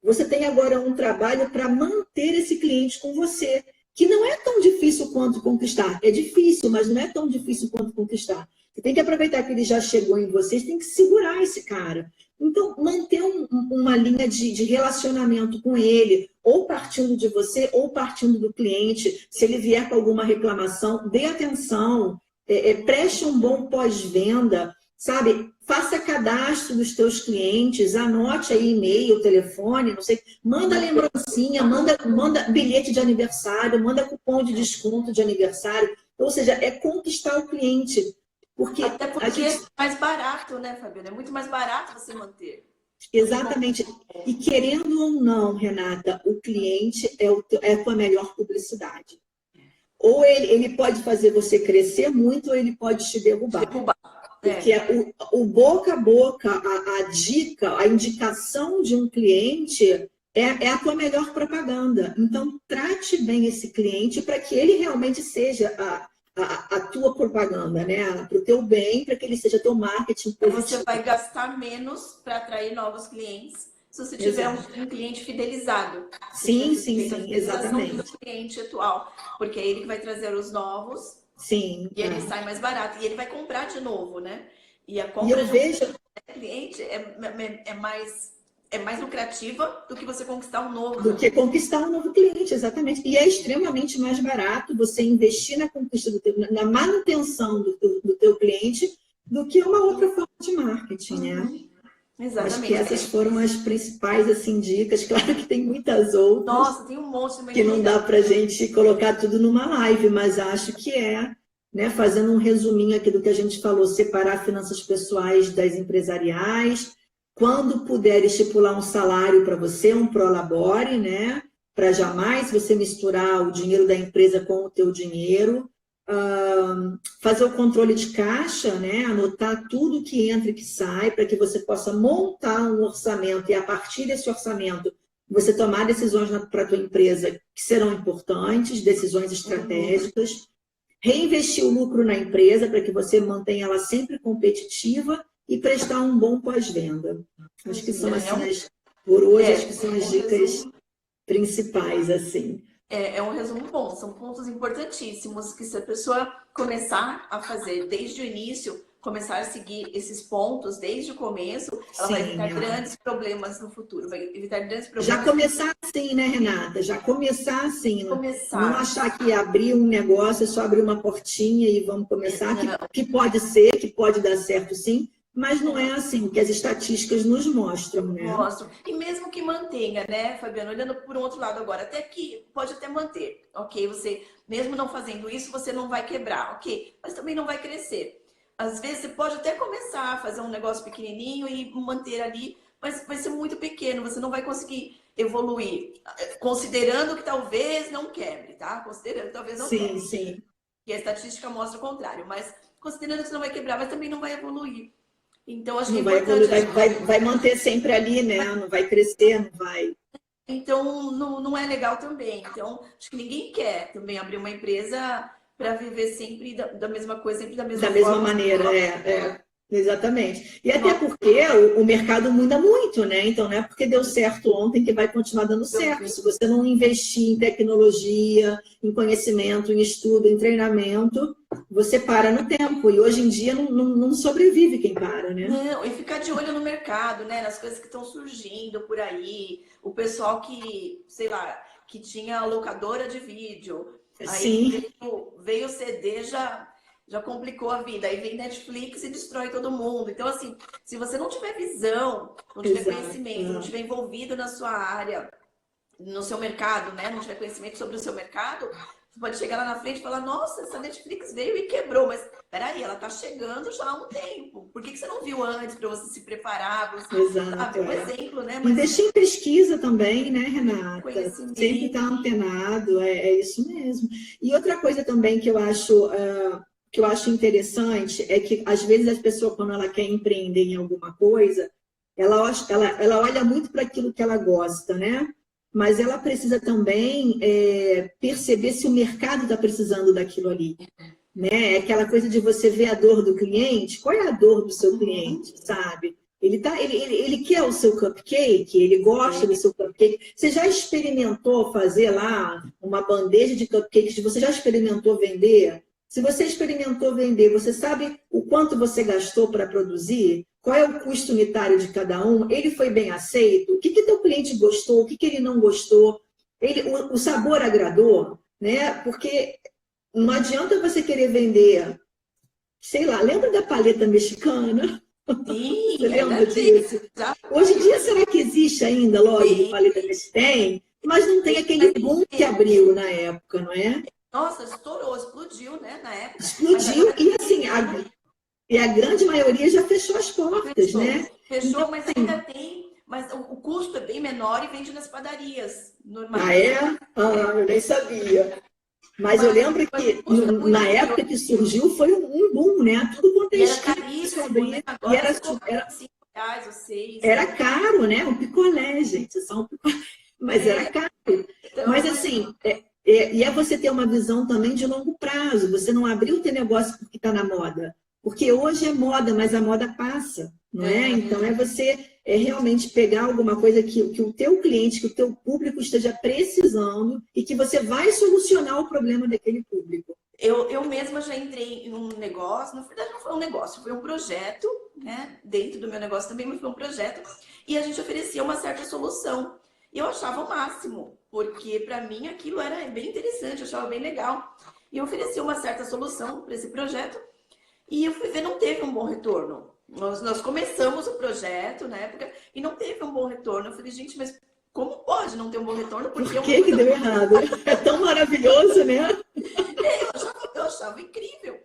você tem agora um trabalho para manter esse cliente com você, que não é tão difícil quanto conquistar. É difícil, mas não é tão difícil quanto conquistar. Você tem que aproveitar que ele já chegou em você, você tem que segurar esse cara. Então, manter uma linha de relacionamento com ele, ou partindo de você, ou partindo do cliente. Se ele vier com alguma reclamação, dê atenção, preste um bom pós-venda. sabe? Faça cadastro dos teus clientes, anote aí e-mail, telefone, não sei, manda lembrancinha, manda bilhete de aniversário, manda cupom de desconto de aniversário, ou seja, é conquistar o cliente. Porque até porque é mais barato, né, Fabiana? É muito mais barato você manter. Exatamente. E querendo ou não, Renata, o cliente é a tua melhor publicidade. Ou ele pode fazer você crescer muito, ou ele pode te derrubar. Porque o boca a boca, a dica, a indicação de um cliente é a tua melhor propaganda. Então, trate bem esse cliente para que ele realmente seja a tua propaganda, né? Para o teu bem, para que ele seja teu marketing positivo. Você vai gastar menos para atrair novos clientes se você tiver um cliente fidelizado. Sim, exatamente. Do cliente atual, porque é ele que vai trazer os novos. Sim. E ele sai mais barato. E ele vai comprar de novo, né? E a de compra um cliente é mais lucrativa do que você conquistar um novo. Do que conquistar um novo cliente, exatamente. E é extremamente mais barato você investir na conquista na manutenção do teu cliente do que uma outra forma de marketing, né? Exatamente. Acho que essas foram as principais assim, dicas. Claro que tem muitas outras. Nossa, tem um monte de que não dá para a gente colocar tudo numa live, mas acho que né, fazendo um resuminho aqui do que a gente falou, separar finanças pessoais das empresariais, quando puder estipular um salário para você, um prolabore, né, para jamais você misturar o dinheiro da empresa com o teu dinheiro, fazer o controle de caixa, né, anotar tudo que entra e que sai, para que você possa montar um orçamento e a partir desse orçamento você tomar decisões para a tua empresa que serão importantes, decisões estratégicas, reinvestir o lucro na empresa para que você mantenha ela sempre competitiva e prestar um bom pós-venda. Acho que são assim, por hoje, acho que são as dicas principais, assim. É um resumo bom, são pontos importantíssimos que se a pessoa começar a fazer desde o início, começar a seguir esses pontos desde o começo, ela vai evitar grandes problemas no futuro, vai evitar grandes problemas. Já começar assim, né, Renata? Já começar assim. Não achar que abrir um negócio é só abrir uma portinha e vamos começar, que pode ser, que pode dar certo sim, mas não é assim que as estatísticas nos mostram, né? Mostram. E mesmo que mantenha, né, Fabiana? Olhando por um outro lado agora, até que pode até manter, ok? Você, mesmo não fazendo isso, você não vai quebrar, ok? Mas também não vai crescer. Às vezes você pode até começar a fazer um negócio pequenininho e manter ali, mas vai ser muito pequeno, você não vai conseguir evoluir. Considerando que talvez não quebre, tá? Considerando que talvez não quebre. Sim. E a estatística mostra o contrário, mas considerando que você não vai quebrar, mas também não vai evoluir. Então, acho que é importante... vai manter sempre ali, né? Não vai crescer, não vai... Então, não é legal também. Então, acho que ninguém quer também abrir uma empresa para viver sempre da mesma coisa, sempre da mesma forma. Da mesma maneira, exatamente. E até porque o mercado muda muito, né? Então, não é porque deu certo ontem que vai continuar dando certo. Se você não investir em tecnologia, em conhecimento, em estudo, em treinamento, você para no tempo. E hoje em dia não sobrevive quem para, né? Não, e ficar de olho no mercado, né? Nas coisas que estão surgindo por aí. O pessoal que, sei lá, que tinha locadora de vídeo. Aí veio o CD, já complicou a vida. Aí vem Netflix e destrói todo mundo. Então, assim, se você não tiver visão, não tiver conhecimento, não tiver envolvido na sua área, no seu mercado, né? Não tiver conhecimento sobre o seu mercado, você pode chegar lá na frente e falar, nossa, essa Netflix veio e quebrou. Mas, peraí, ela tá chegando já há um tempo. Por que você não viu antes para você se preparar? Exato. Um exemplo, né? Mas... Investir em pesquisa também, né, Renata? Sempre estar antenado, é isso mesmo. E outra coisa também que eu acho interessante é que, às vezes, a pessoa, quando ela quer empreender em alguma coisa, ela olha muito para aquilo que ela gosta, né? Mas ela precisa também perceber se o mercado está precisando daquilo ali. Né? É aquela coisa de você ver a dor do cliente. Qual é a dor do seu cliente, sabe? Ele quer o seu cupcake, ele gosta do seu cupcake. Você já experimentou fazer lá uma bandeja de cupcakes? Você já experimentou vender? Se você experimentou vender, você sabe o quanto você gastou para produzir? Qual é o custo unitário de cada um? Ele foi bem aceito? O que teu cliente gostou? O que ele não gostou? O sabor agradou? Né? Porque não adianta você querer vender sei lá, lembra da paleta mexicana? Sim, Você lembra ainda tem. disso? Hoje em dia, será que existe ainda loja de paleta mexicana? Tem, mas não tem aquele boom que abriu na época, não é? Nossa, estourou, explodiu, né, na época. Mas Explodiu agora e assim, e a grande maioria já fechou as portas, fechou, né? fechou, Então, mas ainda tem, mas o custo é bem menor e vende nas padarias ah, normais. é? Ah, eu nem sabia. Mas eu lembro Mas que custa muito na inferior. época que surgiu foi um boom, né? Tudo quanto é E era esquina começou a caríssimo, né? abrir. E Agora era, você compra R$ 5 ou 6, era né? caro, né? Um picolé, gente. Só um picolé. Mas era É, caro. então, Mas mas assim, e é você ter uma visão também de longo prazo. Você não abriu o teu negócio porque está na moda. Porque hoje é moda, mas a moda passa, não é? é, Então é você realmente pegar alguma coisa que o teu cliente, que o teu público esteja precisando e que você vai solucionar o problema daquele público. eu mesma já entrei em um negócio, na verdade não foi um negócio, foi um projeto, né? Dentro do meu negócio também, mas foi um projeto, e a gente oferecia uma certa solução. E eu achava o máximo, porque para mim aquilo era bem interessante, eu achava bem legal. E eu oferecia uma certa solução para esse projeto, e eu fui ver, não teve um bom retorno. Nós começamos o projeto na época e não teve um bom retorno. Eu falei, gente, mas como pode não ter um bom retorno? Porque Por é uma que que coisa deu errado? É tão maravilhoso, né? eu achava incrível.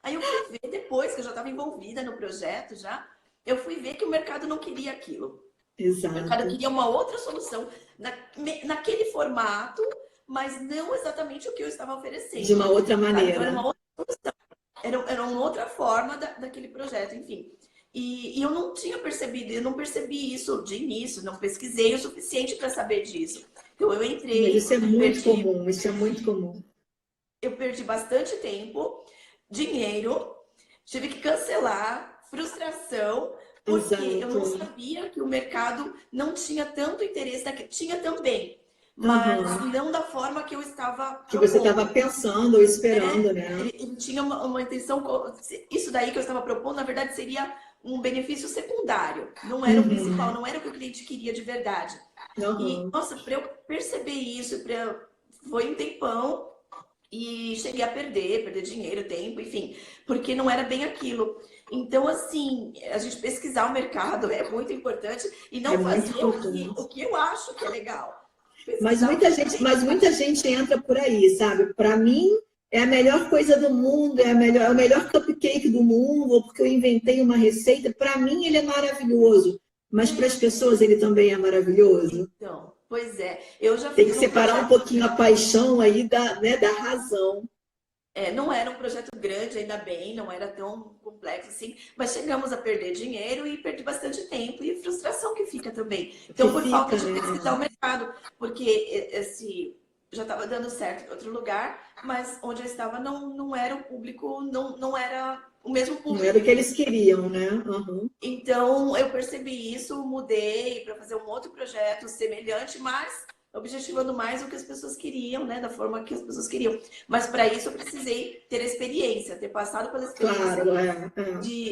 Aí eu fui ver, depois que eu já estava envolvida no projeto, já, eu fui ver que o mercado não queria aquilo. O mercado Exato. queria uma outra solução naquele formato, mas não exatamente o que eu estava De uma oferecendo. outra Sabe? Então maneira. era uma outra forma daquele projeto, enfim. E eu não tinha percebido, eu não percebi isso de início, não pesquisei o suficiente para saber disso. Então eu Mas entrei, isso é muito perdi comum, isso é muito comum. eu perdi bastante tempo, dinheiro, tive que cancelar, frustração, porque eu Exato. não sabia que o mercado não tinha tanto interesse, tinha também, mas Aham. não da forma que eu estava Que você estava propondo. pensando ou esperando, né? Ele tinha uma intenção, isso daí que eu estava propondo, na verdade, seria um benefício secundário, não era o principal, Uhum. não era o que o cliente queria de verdade. E, Aham. nossa, para eu perceber isso, foi um tempão, e cheguei a perder dinheiro, tempo, enfim, porque não era bem aquilo. Então, assim, a gente pesquisar o mercado é muito importante e É não muito fazer importante. o que eu acho que é legal. Mas Pesquisar o que muita o gente, cliente mas acha. muita gente entra por aí, sabe? Para mim é a melhor coisa do mundo, é o melhor cupcake do mundo, ou porque eu inventei uma receita. Para mim ele é maravilhoso, mas para as pessoas ele também é maravilhoso. Então, pois é, eu já Tem que fiz um separar um projeto. pouquinho a paixão aí da, né, da razão. Não era um projeto grande, ainda bem, não era tão complexo assim, mas chegamos a perder dinheiro e perdi bastante tempo e frustração que fica também. Que Então, por falta fica, de né? pesquisar o mercado, porque esse já estava dando certo em outro lugar, mas onde eu estava não era o público, não era o mesmo Não público era o que que eles queriam, né? Uhum. então, eu percebi isso, mudei para fazer um outro projeto semelhante, mas objetivando mais o que as pessoas queriam, né? Da forma que as pessoas queriam. Mas para isso eu precisei ter experiência, ter passado pela experiência Claro,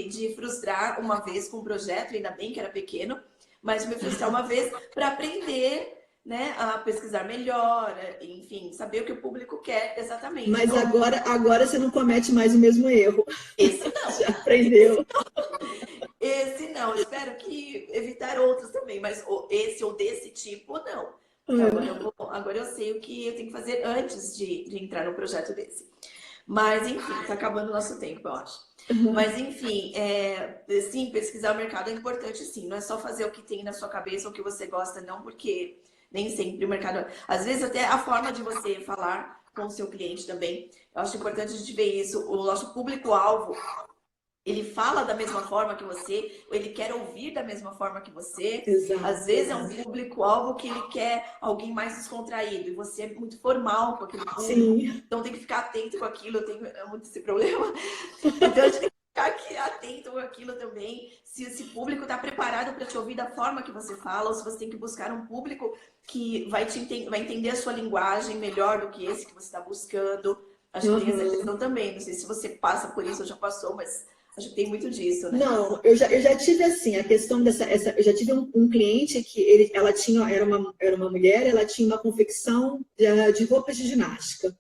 de frustrar uma vez com um projeto, ainda bem que era pequeno, mas me frustrar uma vez para aprender, né, a pesquisar melhor, enfim, saber o que o público quer exatamente. Mas Então, agora você não comete mais o mesmo erro. esse não. Já aprendeu. Esse não, espero que evitar outros também, mas esse ou desse tipo, não. Então É. agora eu sei o que eu tenho que fazer antes de entrar no projeto desse. Mas enfim, está acabando o nosso tempo, eu acho. Mas enfim, sim, pesquisar o mercado é importante, sim. Não é só fazer o que tem na sua cabeça ou o que você gosta, não, porque nem sempre o mercado. Às vezes até a forma de você falar com o seu cliente também. Eu acho importante a gente ver isso. O nosso público-alvo, ele fala da mesma forma que você, ou ele quer ouvir da mesma forma que você. Às Exato, vezes é um exato. público-alvo que ele quer alguém mais descontraído e você é muito formal com aquele público. Sim. Então tem que ficar atento com aquilo, eu tenho muito esse problema. Então a gente tem que ficar aqui atento com aquilo também. Se esse público está preparado para te ouvir da forma que você fala, ou se você tem que buscar um público que vai entender a sua linguagem melhor do que esse que você está buscando. Acho que tem essa Uhum. questão também. Não sei se você passa por isso ou já passou, mas acho que tem muito disso, né? Não, eu já tive assim, a questão eu já tive um cliente que ela tinha, era uma mulher, ela tinha uma confecção de roupas de ginástica.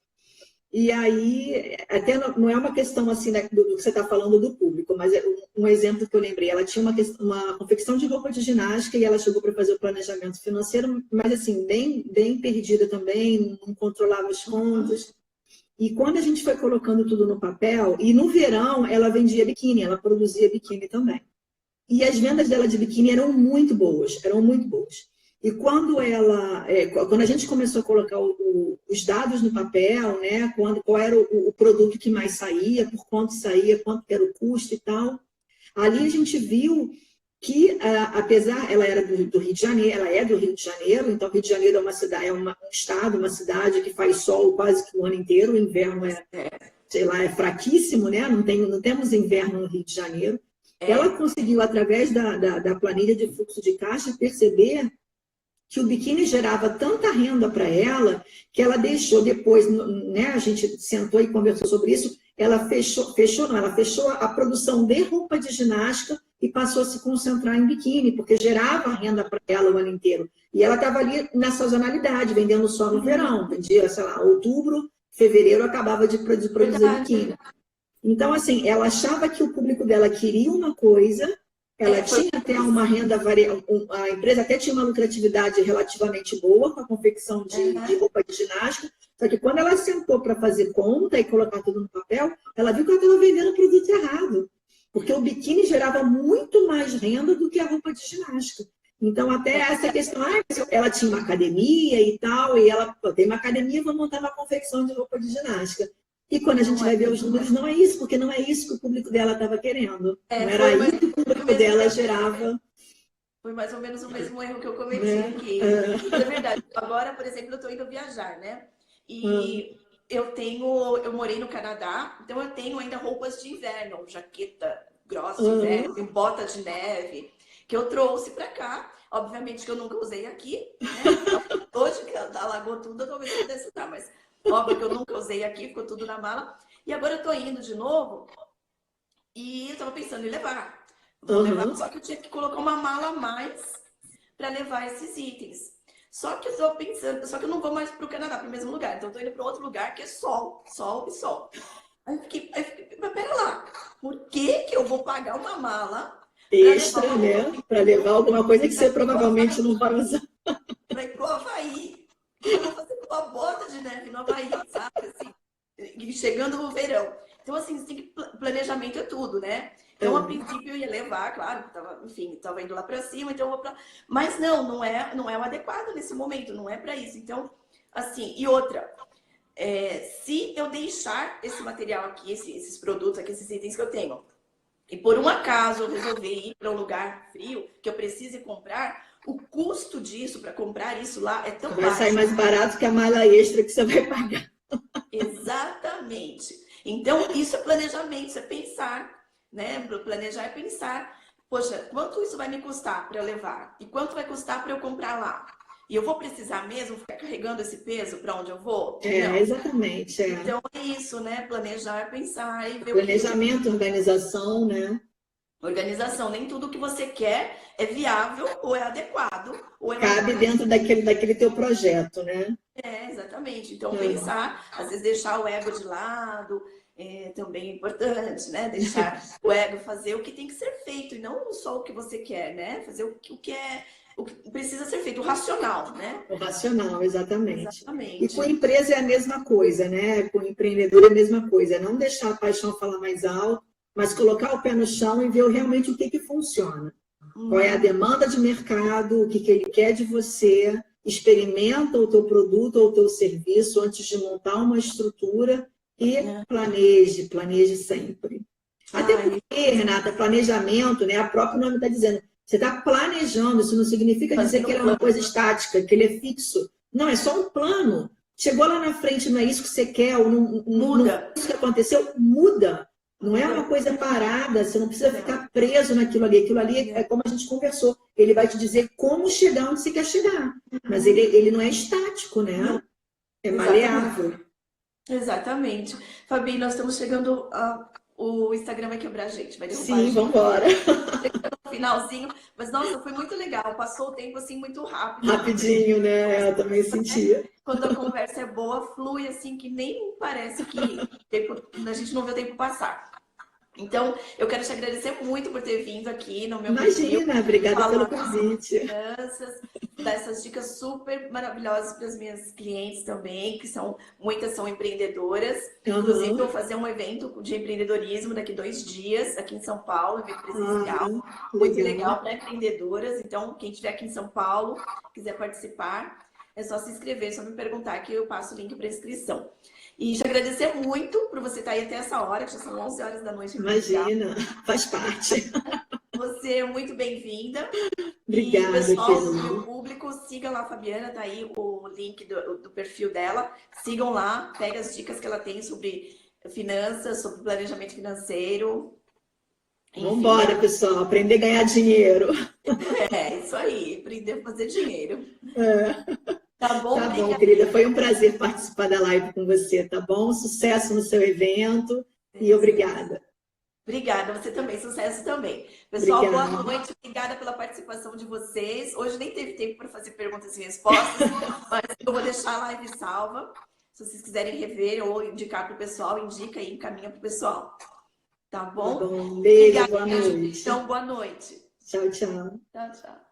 E aí, até não é uma questão assim né, do que você está falando do público, mas é um exemplo que eu lembrei. Ela tinha uma confecção de roupa de ginástica e ela chegou para fazer o planejamento financeiro, mas assim, bem perdida também, não controlava as contas. E quando a gente foi colocando tudo no papel, e no verão ela vendia biquíni, ela produzia biquíni também. E as vendas dela de biquíni eram muito boas, eram muito boas. E quando a gente começou a colocar os dados no papel, né, qual era o produto que mais saía, por quanto saía, quanto era o custo e tal, ali a gente viu que, apesar, ela era do Rio de Janeiro, ela é do Rio de Janeiro, então Rio de Janeiro é uma cidade, um estado, uma cidade que faz sol quase que o ano inteiro, o inverno sei lá, é fraquíssimo, né? Não temos inverno no Rio de Janeiro. Ela conseguiu, através da planilha de fluxo de caixa, perceber que o biquíni gerava tanta renda para ela, que ela deixou depois, né, a gente sentou e conversou sobre isso, ela fechou a produção de roupa de ginástica e passou a se concentrar em biquíni, porque gerava renda para ela o ano inteiro. E ela estava ali na sazonalidade, vendendo só no verão, vendia, sei lá, outubro, fevereiro, acabava de produzir biquíni. Então, assim, ela achava que o público dela queria uma coisa, ela tinha até uma renda variável, a empresa até tinha uma lucratividade relativamente boa com a confecção de roupa de ginástica, só que quando ela sentou para fazer conta e colocar tudo no papel, ela viu que ela estava vendendo o produto errado, porque o biquíni gerava muito mais renda do que a roupa de ginástica. Então, até essa questão, ela tinha uma academia e tal, e ela tem uma academia, vou montar uma confecção de roupa de ginástica. E quando a gente vai ver os números, não é isso, porque não é isso que o público dela estava querendo. Não era aí que o público dela gerava. Foi mais ou menos o mesmo erro que eu cometi aqui. É verdade. Agora, por exemplo, eu estou indo viajar, né? E eu morei no Canadá, então eu tenho ainda roupas de inverno, jaqueta grossa de inverno, bota de neve, que eu trouxe para cá. Obviamente que eu nunca usei aqui, né? Hoje que alagou tudo, talvez eu pudesse usar, mas óbvio que eu nunca usei aqui, ficou tudo na mala. E agora eu tô indo de novo e eu tava pensando em levar. Vou levar, só que eu tinha que colocar uma mala a mais para levar esses itens. Só que eu tô pensando, só que eu não vou mais pro Canadá, pro mesmo lugar. Então eu tô indo para outro lugar que é sol, sol e sol. Aí eu fiquei, mas pera lá, por que eu vou pagar uma mala extra, né? Para levar alguma coisa que você provavelmente não vai usar. Para ir pro Havaí. Eu vou fazer com uma bota de neve no Havaí, sabe? Assim, chegando no verão. Então, assim, você tem que planejamento é tudo, né? Então, a princípio, eu ia levar, claro, estava indo lá para cima, então eu vou para. Mas não é o adequado nesse momento, não é para isso. Então, assim, e outra, se eu deixar esse material aqui, esses produtos aqui, esses itens que eu tenho, e por um acaso eu resolver ir para um lugar frio que eu precise comprar, o custo disso para comprar isso lá é tão baixo. Vai sair mais barato que a mala extra que você vai pagar. Exatamente. Então, isso é planejamento, isso é pensar, né? Planejar é pensar, poxa, quanto isso vai me custar para eu levar? E quanto vai custar para eu comprar lá? E eu vou precisar mesmo ficar carregando esse peso para onde eu vou? Exatamente. Então, é isso, né? Planejar, pensar e ver planejamento, organização, né? Organização, nem tudo que você quer é viável ou é adequado. Ou cabe dentro daquele teu projeto, né? Exatamente. Então, pensar, às vezes deixar o ego de lado, também é importante, né? Deixar o ego fazer o que tem que ser feito, e não só o que você quer, né? Fazer o que precisa ser feito, o racional, né? O racional, exatamente. Exatamente. E com a empresa é a mesma coisa, né? Com o empreendedor é a mesma coisa. É não deixar a paixão falar mais alto, mas colocar o pé no chão e ver realmente o que funciona. Qual é a demanda de mercado, o que ele quer de você, experimenta o teu produto ou o teu serviço antes de montar uma estrutura e planeje sempre. Até porque, Renata, planejamento, né? O próprio nome está dizendo, você está planejando, isso não significa dizer que ele é uma coisa estática, que ele é fixo. Não, é só um plano. Chegou lá na frente, não é isso que você quer, ou não, muda. Não é isso que aconteceu, muda. Não é uma coisa parada, você não precisa ficar preso naquilo ali. Aquilo ali é como a gente conversou. Ele vai te dizer como chegar onde você quer chegar. Mas ele não é estático, né? É maleável. Exatamente. Fabi, nós estamos chegando o Instagram vai quebrar a gente, vai derrubar a Sim, gente. vamos embora. No finalzinho. Mas, nossa, foi muito legal. Passou o tempo, assim, muito rápido. Rapidinho, né? Eu também sentia. Quando a conversa é boa, flui, assim, que nem parece que a gente não vê o tempo passar. Então, eu quero te agradecer muito por ter vindo aqui no meu perfil. Imagina, obrigada pelo Falar convite. finanças, dar essas dicas super maravilhosas para as minhas clientes também, que muitas são empreendedoras. Inclusive, eu vou fazer um evento de empreendedorismo daqui 2 dias, aqui em São Paulo, evento presencial. Muito legal para empreendedoras. Então, quem estiver aqui em São Paulo, quiser participar, é só se inscrever, só me perguntar que eu passo o link para inscrição. E te agradecer muito por você estar aí até essa hora, que já são 11 horas da noite. Imagina, faz parte. Você é muito bem-vinda. Obrigada, e pessoal, querida. meu público, siga lá a Fabiana, tá aí o link do perfil dela. Sigam lá, pega as dicas que ela tem sobre finanças, sobre planejamento financeiro. Vamos embora, pessoal, aprender a ganhar dinheiro. É, isso aí, aprender a fazer dinheiro. É. Tá bom? Tá bom, querida. Foi um prazer participar da live com você, tá bom? Sucesso no seu evento e obrigada. Obrigada, você também, sucesso também. Pessoal, Obrigada. Boa noite, obrigada pela participação de vocês. Hoje nem teve tempo para fazer perguntas e respostas, mas eu vou deixar a live salva. Se vocês quiserem rever ou indicar para o pessoal, indica aí, encaminha para o pessoal. Tá bom? Tá bom. Beijo, obrigada, boa noite. Então, boa noite. Tchau, tchau. Tchau, tchau.